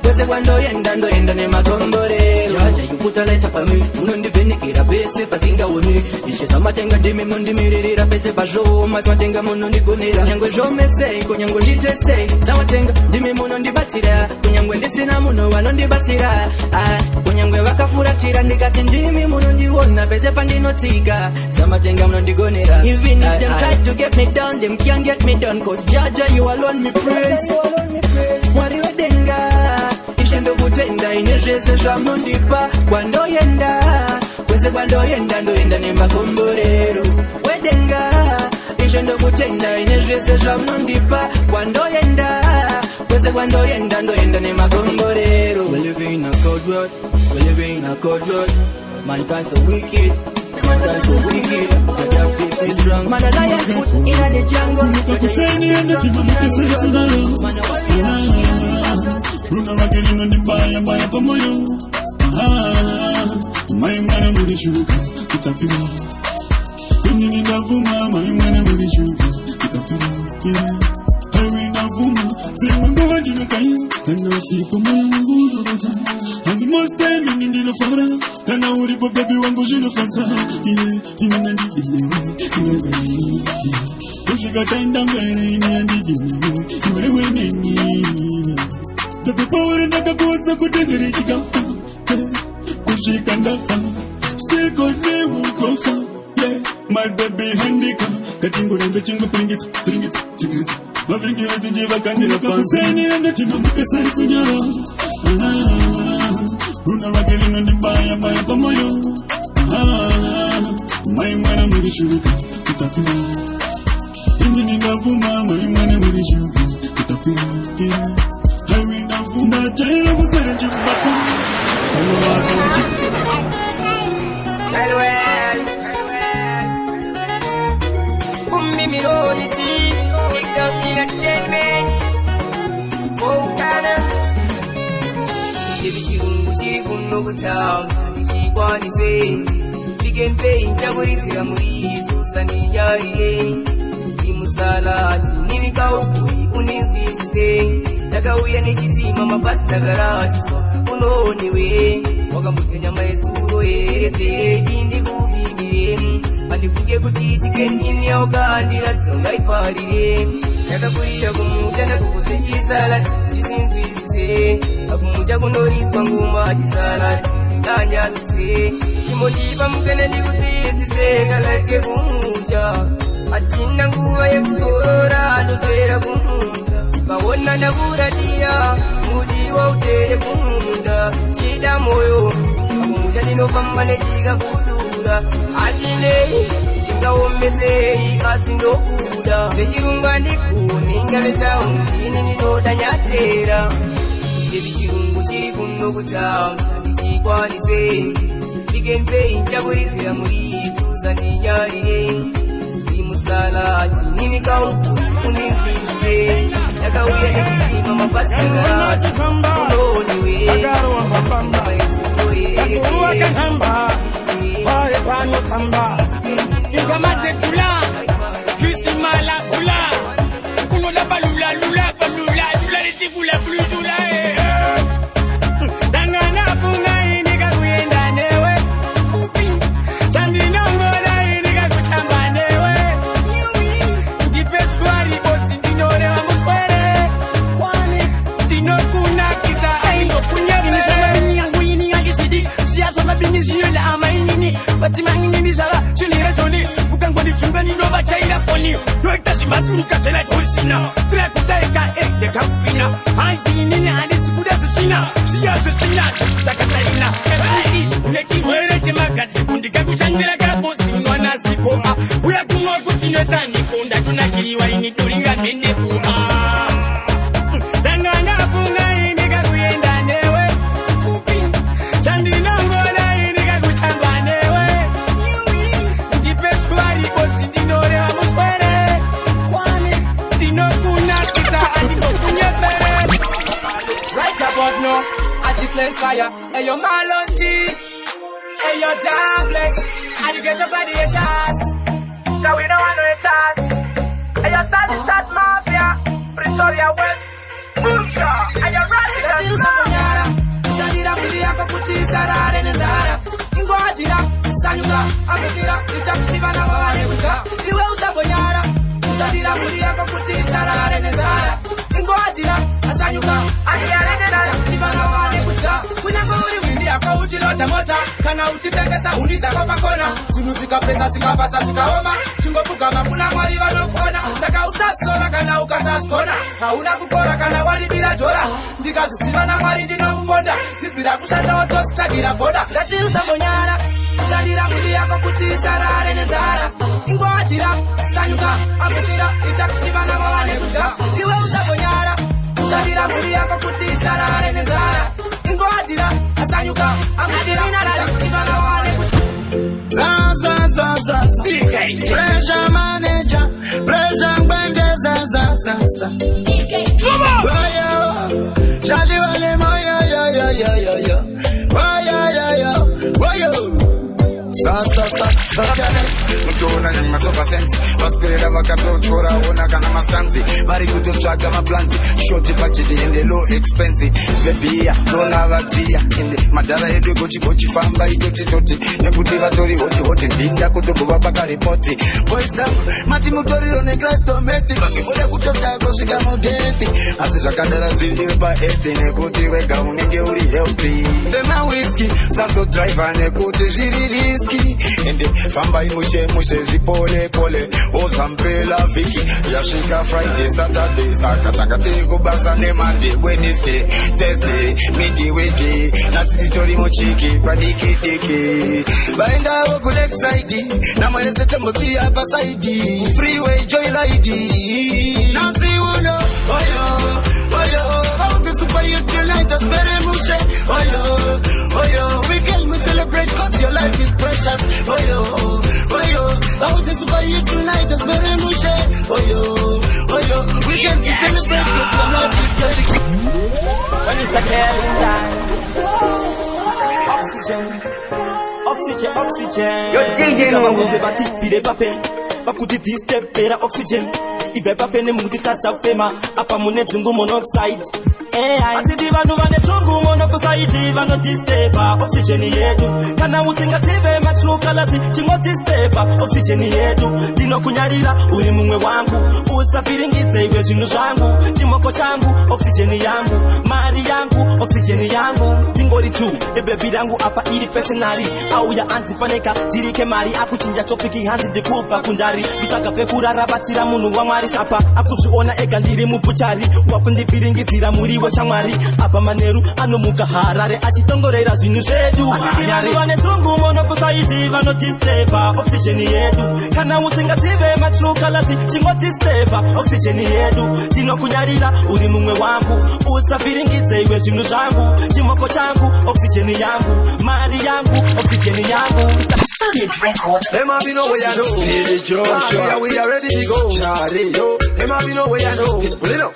kwese kwando yenda ndo yenda nemba komborero. Jaja you put a light up on me munondivenikira pese pasingaoni ishe zamatenga ndimi mundimirira pese pazvoma zamatenga munondigonera nyangwe zvomesei kunyangwe nditesei zamatenga ndimi munondibatsira kunyangwe ndisina munhu vanondibatsira kunyangwe vakafuratira ndikati ndimi munondiona pese pandinotsika zamatenga munondigonera. Even if them try to get me down them can't get me down cause Jaja you alone me praise. Mwari wedenga ishendo kutenda inezvese zvamundipa kwando yenda kwese kwando yenda ndo yenda nemakomborero. Wedenga ishendo kutenda inezvese zvamundipa kwando yenda kwese kwando yenda ndo yenda nemakomborero. We live in a cold world, we live in a cold world. Mankind so wicked, mankind so wicked. Jaja keep me strong. Man a lion foot inna the jungle. Man a warrior. Runa wakili no baya baya pamoyo. Mai mwana mulishuka kitapira. Kunini ndavuma mai mwana mulishuka kitapira. Hawi ndavuma sema ngowa ndino kai. Kana usiku moyo wangu dorota. And the most time ndino fara. Kana uripo baby wangu jino fanta. Ina ndidile. Kushika tenda mbele ina ndidile. Wewe nini? The power in the goods of the chikafa. Kushika ndafa. Still got me who go far. Yeah, my baby handicap. Katingo rembe chingo bring it, secret. Loving you to jiva kandila panseni and the team of the sensinyoro. Runa wakili no baya pamoyo. My mwana mulishuka kitapira. Injini ndavuma my mwana mulishuka kitapira. Funda jaila kusenje kubatu. Mimi Roniti, kicked up in entertainment. Oh, Kana. Baby, she no good town. She want to say, she can pay in Jaburi, Ramuri, Susani Yari. Imusalati, Ninika Ukui, Unis, say. Takauya nikitima mabasi tagarati unoniwe wakamutenya maizuro erete indi kubibire andifuge kutitike nini aukandira tsonga ifarire yakakurira kumusha nakukuze chisala chisinzwise Pakumusha kunorizwa nguma chisalati kanyatse chimodipa mukene ndikutitsise kalake kumusha atina nguva yekuzorora ndozera kumunda pawona ndakuratia mudiwa utere kumunda chida moyo pakumusha ndinofamba nechika kudura atinei chingaomesei asi ndokuda vechirunga ndikuninga vetsaundini ndinotanyatera Chirungu chiri kuno kutaundi ndichikwanise ndikenpei nchakurizira muritsuza ndinyarire ndimusalati nini kaukuri uninzise ndakauya nechitima mapasikarati unoniwe fire, hey yo Malonji, hey yo Dablex, and you get your body a task. So we don't want no task. Hey yo Sad Mafia, Pretoria West, Bursha, hey yo Radical Sanyara, Shadira Milia Kaputi Sarare Nezara, Ingoajira, Sanyuka, Amikira, Ichaktiva Navale Buka, Iwe Usabonyara, Shadira Milia Kaputi Sarare Nezara, Ingoajira, Sanyuka, Amikira, Ichaktiva Navale Buka. Uchilota mota kana uchitengesa uliza kwa pakona sinuzika pesa sikapasa sikaoma chingopuka makuna mwali vanokona saka usasora kana ukasaskona hauna kukora kana wali bila dora ndikazisiva na mwali ndinokuponda zidzira kushanda wotositagira boda ngatiusa mbonyara kushandira mwili yako kuti isarare nenzara ingoatira sanyuka amukira ichakutiva na mawane kuja iwe usambonyara kushandira mwili yako kuti isarare nenzara ingoatira asanyuka amukira ichakutiva na mawane kuja Pressure manager, pressure bende za. Charlie wale moyo yo. Sa. Mutona nyama sopa sense Baspera vakatotora ona kana mastanzi Vari kutotsvaga maplanzi Short budget ende low expensive Vebia, nona vadziya Ende madhara edu gochifamba itoti Nekuti vatori hoti Ndinda kutogova pakaripoti Boys zangu, mati mutoriro neklastometi Vakibode kutota kusvika mudenti Asi zvakadara zviriwe paeti Nekuti wega unenge uri healthy Ndema whisky, saso driver nekuti zviri risky Ende famba imushe zvipole ozampela viki yasvika Friday Saturday saka takati kubasa neMonday Wednesday Thursday midweek nasi titori muchiki padiki vaendawo kulexide namwese tembosiya pasaidi freeway joyride nasi uno oyo how the super youth tonight is very mushe oyo weekend we celebrate cause your life is precious oyo how the super youth tonight is very mushe oyo weekend we celebrate cause your life is precious when it's a caring time oxygen yo DJ kama mwenze bati pire pape bakuti distep pera oxygen ibe pape ne muti tatsa fema apa mune dungu monoxide ati divanu vanetungu mono kusaiti vanotistepa oksijeni yedu kana usingative matrukalazi chimotistepa oksijeni yedu tinokunyarira uri mumwe wangu usapiringidze iwe zvinhu zvangu chimoko changu oksijeni yangu mari yangu oksijeni yangu tingori tu ebebi rangu apa iri pesenari auya anzifaneka dirike mari akuchinja topiki hanzi ndikubva kundari kutsvaga pekurarabatsira munhu wamwari sapa akuzviona ega ndiri mupuchari wakundipiringidzira muriwo shamwari apa maneru anomuka harare achitongorera zvinhu zvedu vane tungu mono kusaiti vanotistepa oksijeni yedu kana usingative matrukalazi chimotistepa oksijeni yedu tinokunyarira uri mumwe wangu usapiringidze iwe zvinhu zvangu chimoko changu oksijeni yangu mari yangu oksijeni yangu Them have no way I know. We are ready to go. Them have no way I know. Pull it up.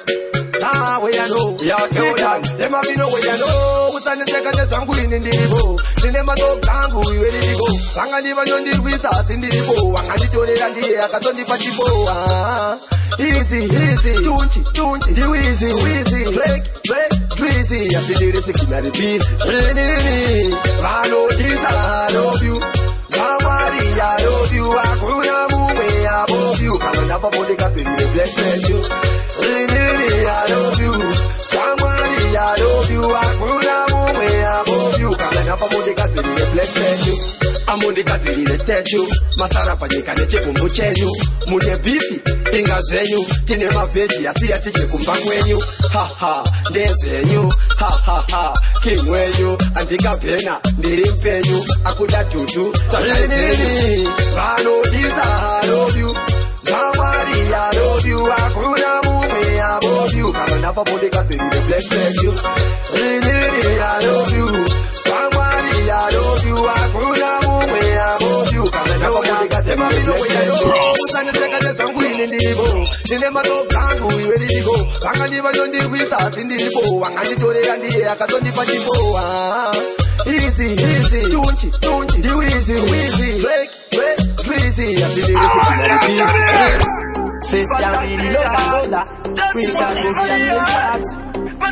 Way I know. Them have no way I know. Who's on the second song in the Divo? The name of the Tango, we ready to go. Sanga never done this with us in the Divo. And I did it and the air, cause on the Patibo. Easy, tunchi, the wheezy, break, dreezy. I feel the 60 at the piece. I know this, I love you. Somebody, I love you. I could have moved above you. I'm not about the cafe, reflected you. I love you. Somebody, I love you. I could have moved above you. I'm not about the cafe, reflected you. I'm on the cafe, the statue. Masara Panika, the Chepumbo Chenyu. Mune Bifi, Ingas Venue. Tinema Veggie, I see a ticket from back when you. Ha ha, dance when you. Ha ha ha, King when you. And the Capena, they didn't pay you. I could have tutu. I know this, I love you. Somebody, I love you. I could have moved above you. I'm not about the cafe, reflected you. I love you. Somebody, I love you. I could have moved above you. I'm not about the cafe, reflected you. The name of the song, we ready to go. I'm going to never done this with us in the Divo. I'm going to do it and the air, cause on the Patibo. Easy, tunchi, the wheezy, break, dreezy. I feel the 60 at the piece. Face down, really lola. We can go see and go start.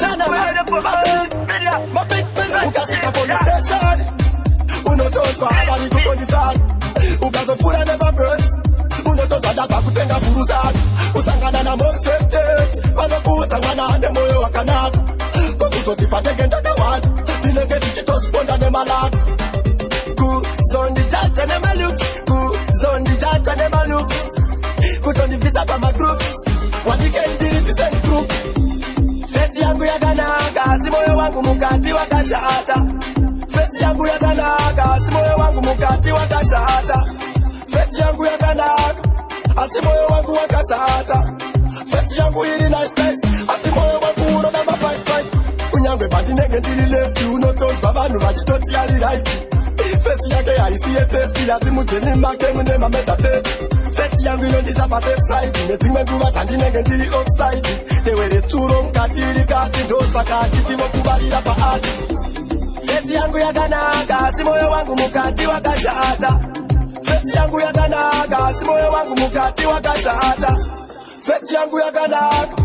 Turn around, my big friend, who can sit up on the station. Who no touch for a body to the top. Who got the food and never burst. Who no touch for that back, who take a full side. Who sang on a month, church. Who no put a man on the moyo, I cannot. But who took it back again to the one. Didn't get it, touch bond and them a lot. Good, son the judge and them a look. Good, son the judge and them a look. Put on the visa by my group. What you can do is send group. Fesi yangu ya ganaga, si moyo wangu mukati wakashata. Fesi yangu ya ganaga, si moyo wangu mukati wakashata. Fesi yangu ya ganaga, asi moyo wangu wakashata. Fesi yangu hili nice nice, asi moyo wangu uno number 5. Kunyangwe bati nenge till left you, no touch baba no machi toti ali right. Fesi yake ya isi etefti, lazimu teni make mwende mametate. Fesi yangu ino ndisa pa safe side. Netingwe nguwa tandi nenge ndili offside. Dewe de turo mkatiri kati dosa kati timo kubalira pa ati. Fesi yangu ya ganaga, si moyo wangu mukati wakashata. Fesi yangu ya ganaga, si moyo wangu mukati wakashata. Fesi yangu ya ganaga,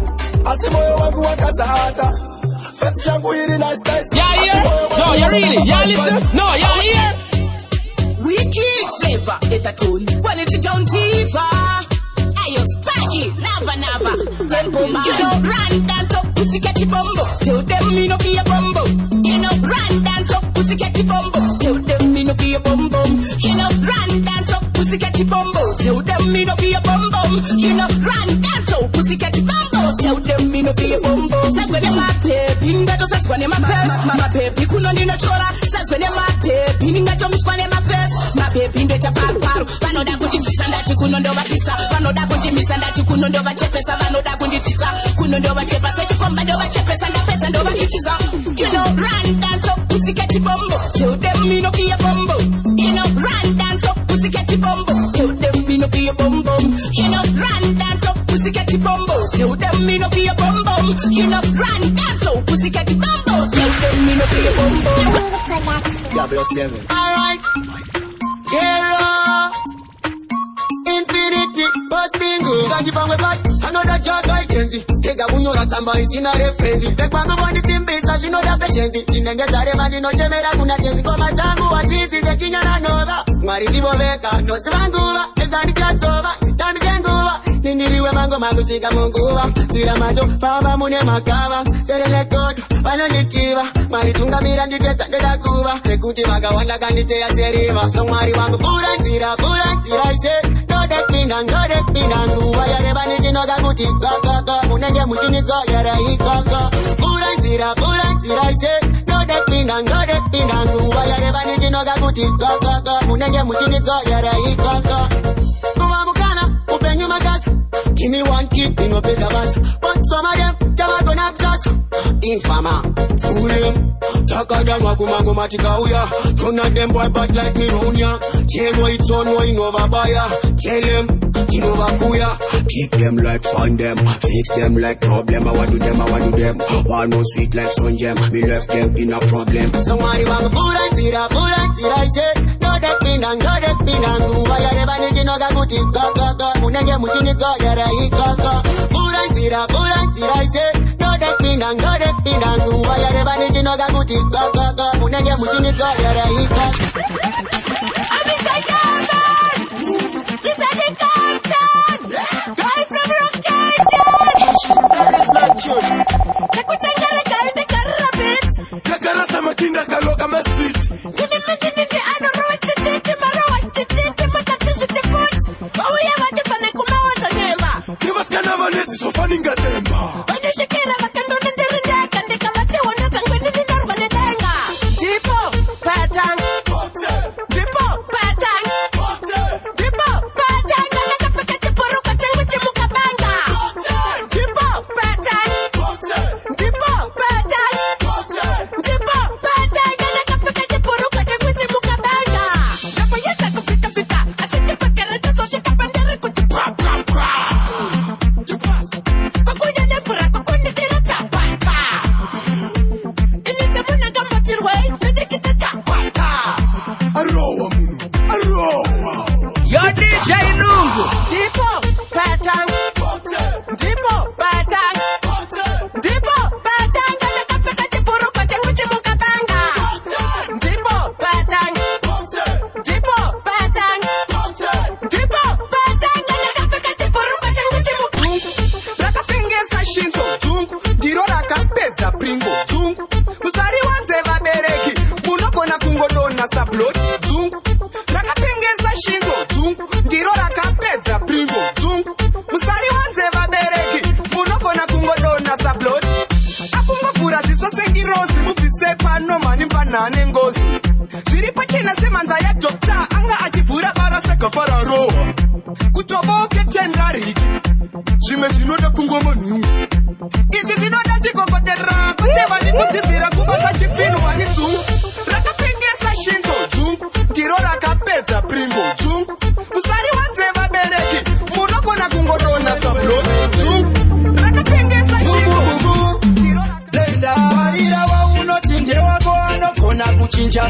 asi moyo wangu wakashata. Fesi yangu hili nice nice. Yeah, here? No, you really? Yeah, listen? No, yeah, here? We keep safer, get a tune. When it's down deeper. Ayo, Sparky, lava. Tempo man. You know, run, dance up, pussy catchy bumbo. Tell them me no be a bumbo. You know, run, dance up, pussy catchy bumbo. Tell them me no be a bumbo. You know, run, dance up, pussy catchy bumbo. Tell them me no be a bumbo. You know, run, dance up, pussy catchy bumbo. Tell them me no be a bumbo. Says when them a baby, ngato says when them a face. My baby kuno ni na chora. Says when them a baby, ngato miss when them a face. My baby ndeta paru. Vanoda kuchitisa ndati kunondova pisa. Vanoda kuchimisa ndati kunondova chepesa. Vanoda kunditisa kunondova chepesa. Chikomba ndova chepesa ndapesa ndova kichisa. You know, run, dance up, pussy catchy bumbo. Tell them me no be a bumbo. You know, run, dance up, pussy catchy bumbo. Tell them me no be a bumbo. You know, run, dance up, pussy catchy bumbo. Tell them me no be a bumbo. You know, run, dance up, pussy catchy bumbo. Tell them me no be a bumbo. God bless you. Alright. Zero. Infinity, post bingo. Kanji pangwe bat, another job I kenzi. Tega bunyora tamba isina referenzi. Tekwangu bondi timbisa, she know that patience. Chinenge tare mani no chemera kuna tenzi. Koma tangu wazizi, zekinya na nova. Mwari tibo veka, no sivanguwa. Ezani kasova, tami zenguwa. Nindiriwe mango chika munguwa. Tira majo, fama mune makava. Serele kodo, wano nichiva. Mwari tunga mira nditeta ndeda kuwa. Nekuti wanga kanite ya seriva. So mwari wangu fura ntira ishe. No dek pina nguwa. Yare bani chinoga kuti kaka. Munenge muchini tso yara ikaka. Fura ntira ishe. No dek pina nguwa. Yare bani chinoga kuti kaka. Munenge muchini tso yara ikaka. Kuwa mukana, upenyu makasi. Give me one kid, me no pay the bus. But some of them, jama gonna access. Infama, fool them. Taka them wakumango matika uya. None of them boy bad like me round ya. Tell what it's on, what in over buyer. Tell them, Tinova kuya. Keep them like fun them. Fix them like problem. I want to them. One no sweet like sun gem. Me left them in a problem. Somebody want fool and tira, I say. No that pina, nguwa ya reba ni chinoga kuti kaka. Munenge mutini tso yara ikaka. Fool and tira, I say. No that pina, nguwa ya reba ni chinoga kuti kaka. Munenge mutini tso yara ikaka.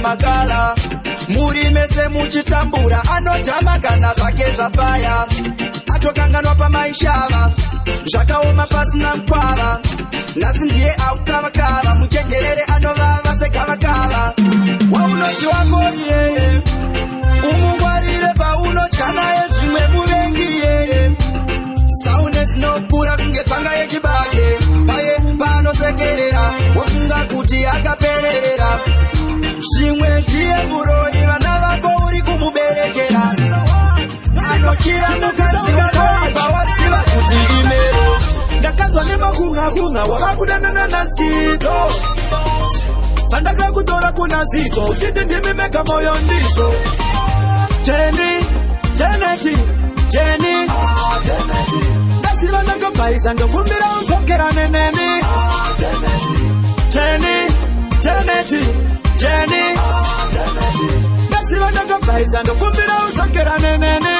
Magala muri mese muchitambura anotamagana zvake zvapaya atokanganwa pamaishava zvakaoma pasina mkwava nhasi ndiye akukavakava muchegerere anovava segavakava waunoti wako iyeye umungwarire paunotya naye zvimwe muvengi iyeye saune dzinokura kunge tsanga yechibage paye panosekerera wakunga kuti akapererera zvimwe zviyemuroni vana vako uri kumuberekera anochira mukadzi wakaibva wasiva kuti imero ndakanzwa nemakunga wakakudanana naskito zvandakakutora kuna ziso uchiti ndimimeka moyo ndizvo Jenny ndasiva ndakabvaisa ndokumbira udzokerane neni Jenny ndasiva ndakabvaisa ndokumbira udzokerane neni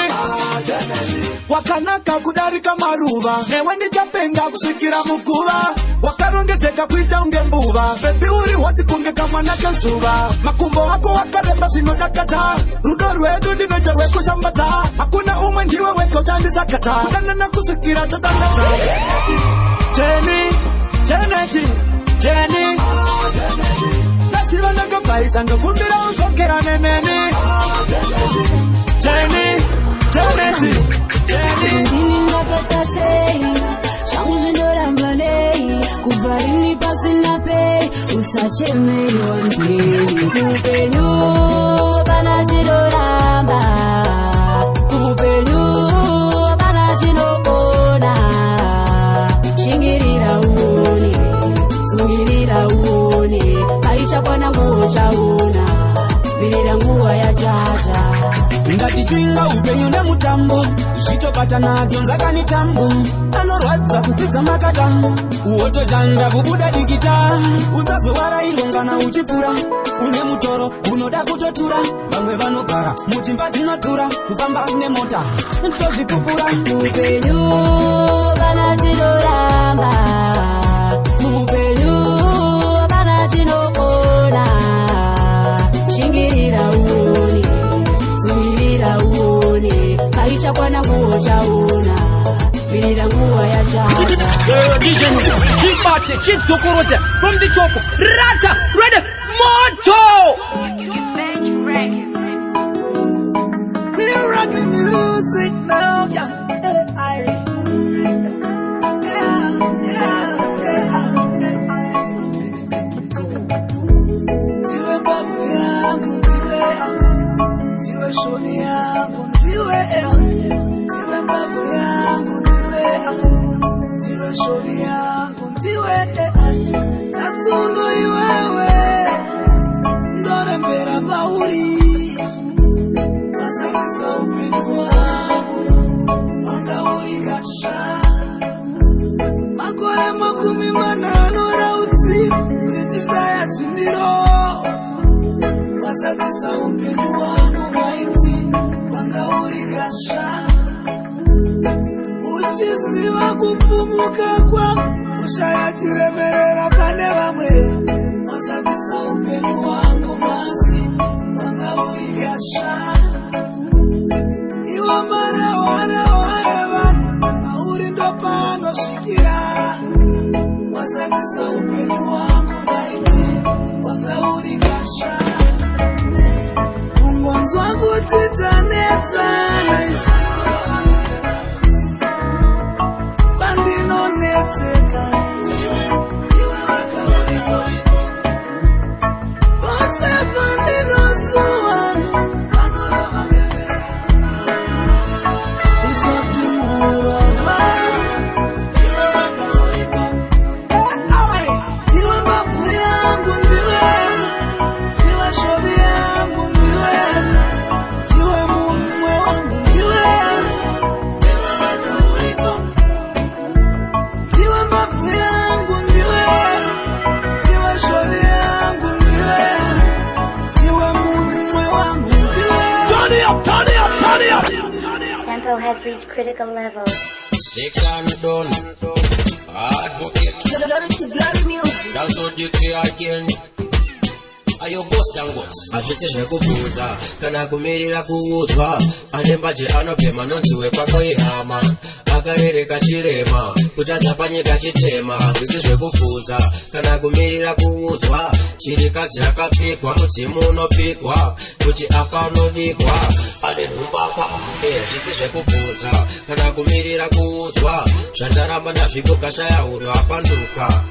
wakanaka kudarika maruva newe ndichapenga kusvikira mukuva wakarongedzeka kuita unge mbuva bebi uri hoti kunge kamwana kezuva makumbo ako wakareba zvinodakadza rudo rwedu ndinoita rwekushambadza hakuna umwe ndiwe wega uchandisakadza kudanana kusvikira tatangadza Jenny nasiva ndakabvaisa ndokumbira udzokera neneni Jenny ndini ndakata sei zvangu zvindoramba nei kubva rini pasina pei usachemei wandei upenyu kana chindoramba upenyu kana chinokona shingirira uone sungirira uone aichakwana nguo chaona virira nguva yajaja ngatichinga upenyu nemutambo zvitobata nadzo nzakanitambo anorwadza kupidza makata uotoshanda kubuda dikita usazowarairwa ngana uchipfura une mutoro unoda kutotura vamwe vanogara mudzimba dzinotura kufamba nemota tozvipupura upenyu kana chinoramba upenyu kana chinokona shingirira uone sungirira uone aichakwana nguo chaona virira nguva yajaja DJ chibate chidzokorota from the top rata ready moto we're rocking music now Tiwe babu yangu tiwe shoni yangu tiwe babu yangu tiwe shoni yangu nasundo iwewe ndorembera pauri wasakisa upenyu wangu wanga urikasha makore 40 rautsi ndichishaya chimbiro wasakisa upenyu wangu waiti wanga urikasha uchiziva kupfumuka kwangu kushaya chiremerera pane vamwe wasakisa upenyu wangu masi wanga urikasha iwo mara vanhu mauri ndopanosvikira wasakisa upenyu wangu maiti wanga urikasha kungonzwa kuti tanetsana pandinonetseka iwe vakaonekwa pose pandinosuwa panorava bembera usati murova iwe vakaonekwa iwe mbabvu yangu ndiwe iwe shovi yangu ndiwe iwe mumwe wangu ndiwe iwe vakaonekwa iwe mbabvu yangu ndiwe iwe shovi yangu ndiwe iwe mumwe wangu ndiwe Tempo has reached critical levels. 6 and done. Advocate. That's what you say again. Ayo boss dangos azvese zvekubvunza kana kumirira kuudzwa ane mbaje anopema nonziwe kwako ihama akarereka chirema kutadza panyika chitema azvese zvekubvunza kana kumirira kuudzwa chirikadzi akapfigwa mudzimu unopigwa kuti afa unovigwa ane nhumbaka zvese zvekubvunza kana kumirira kuudzwa zvataramba ndazvibuka shaya uno apanduka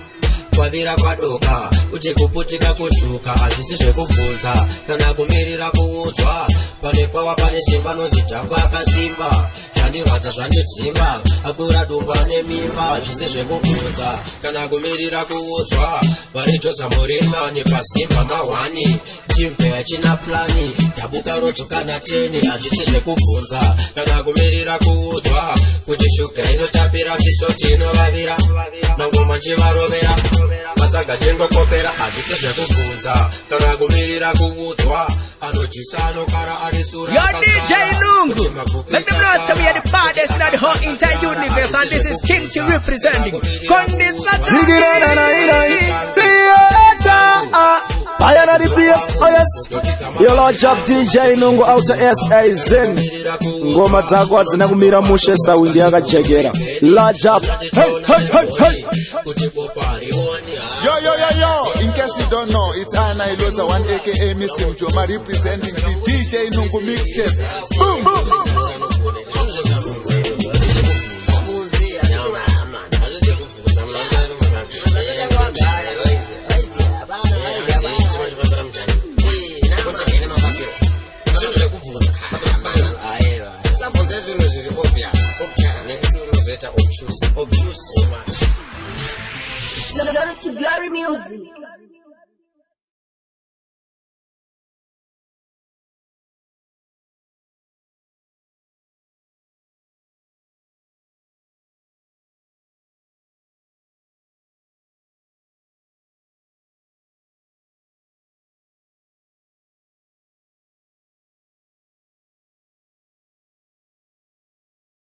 kwavira kwadoka kuti kuputika kutuka hazvisi zvekubvunza kana kumirira kuudzwa pane kwawa pane simba nonzitako akasimba zvandirwadza zvandidzimba akura dumba nemimba hazvisi zvekubvunza kana kumirira kuudzwa varijoza murimani pasimba mahwani chimve yachina plani tabuka rodzoka na 10 hazvisi zvekubvunza kana kumirira kuudzwa kuti shuga inotapira sisoti inovavira mangoma nchivarovera matsaga chengokopera hazvisi zvekubvunza kana kumirira kuudzwa Your DJ Nungu. Let them know that we are the baddest in the whole entire universe, and this is King Chi representing. I am the place, oh yes. Your Lord Job DJ Nungu out to SA Zen. Ngoma zagwa zinakumira mushe sawindi yakajegera. Lord Job. Hey, hey, hey, hey. Yo, in case you don't know, it's Anna Iloza 1 aka Mr. Mjoma representing the DJ Nungu mixtape. Boom, boom, boom, boom. Glory music.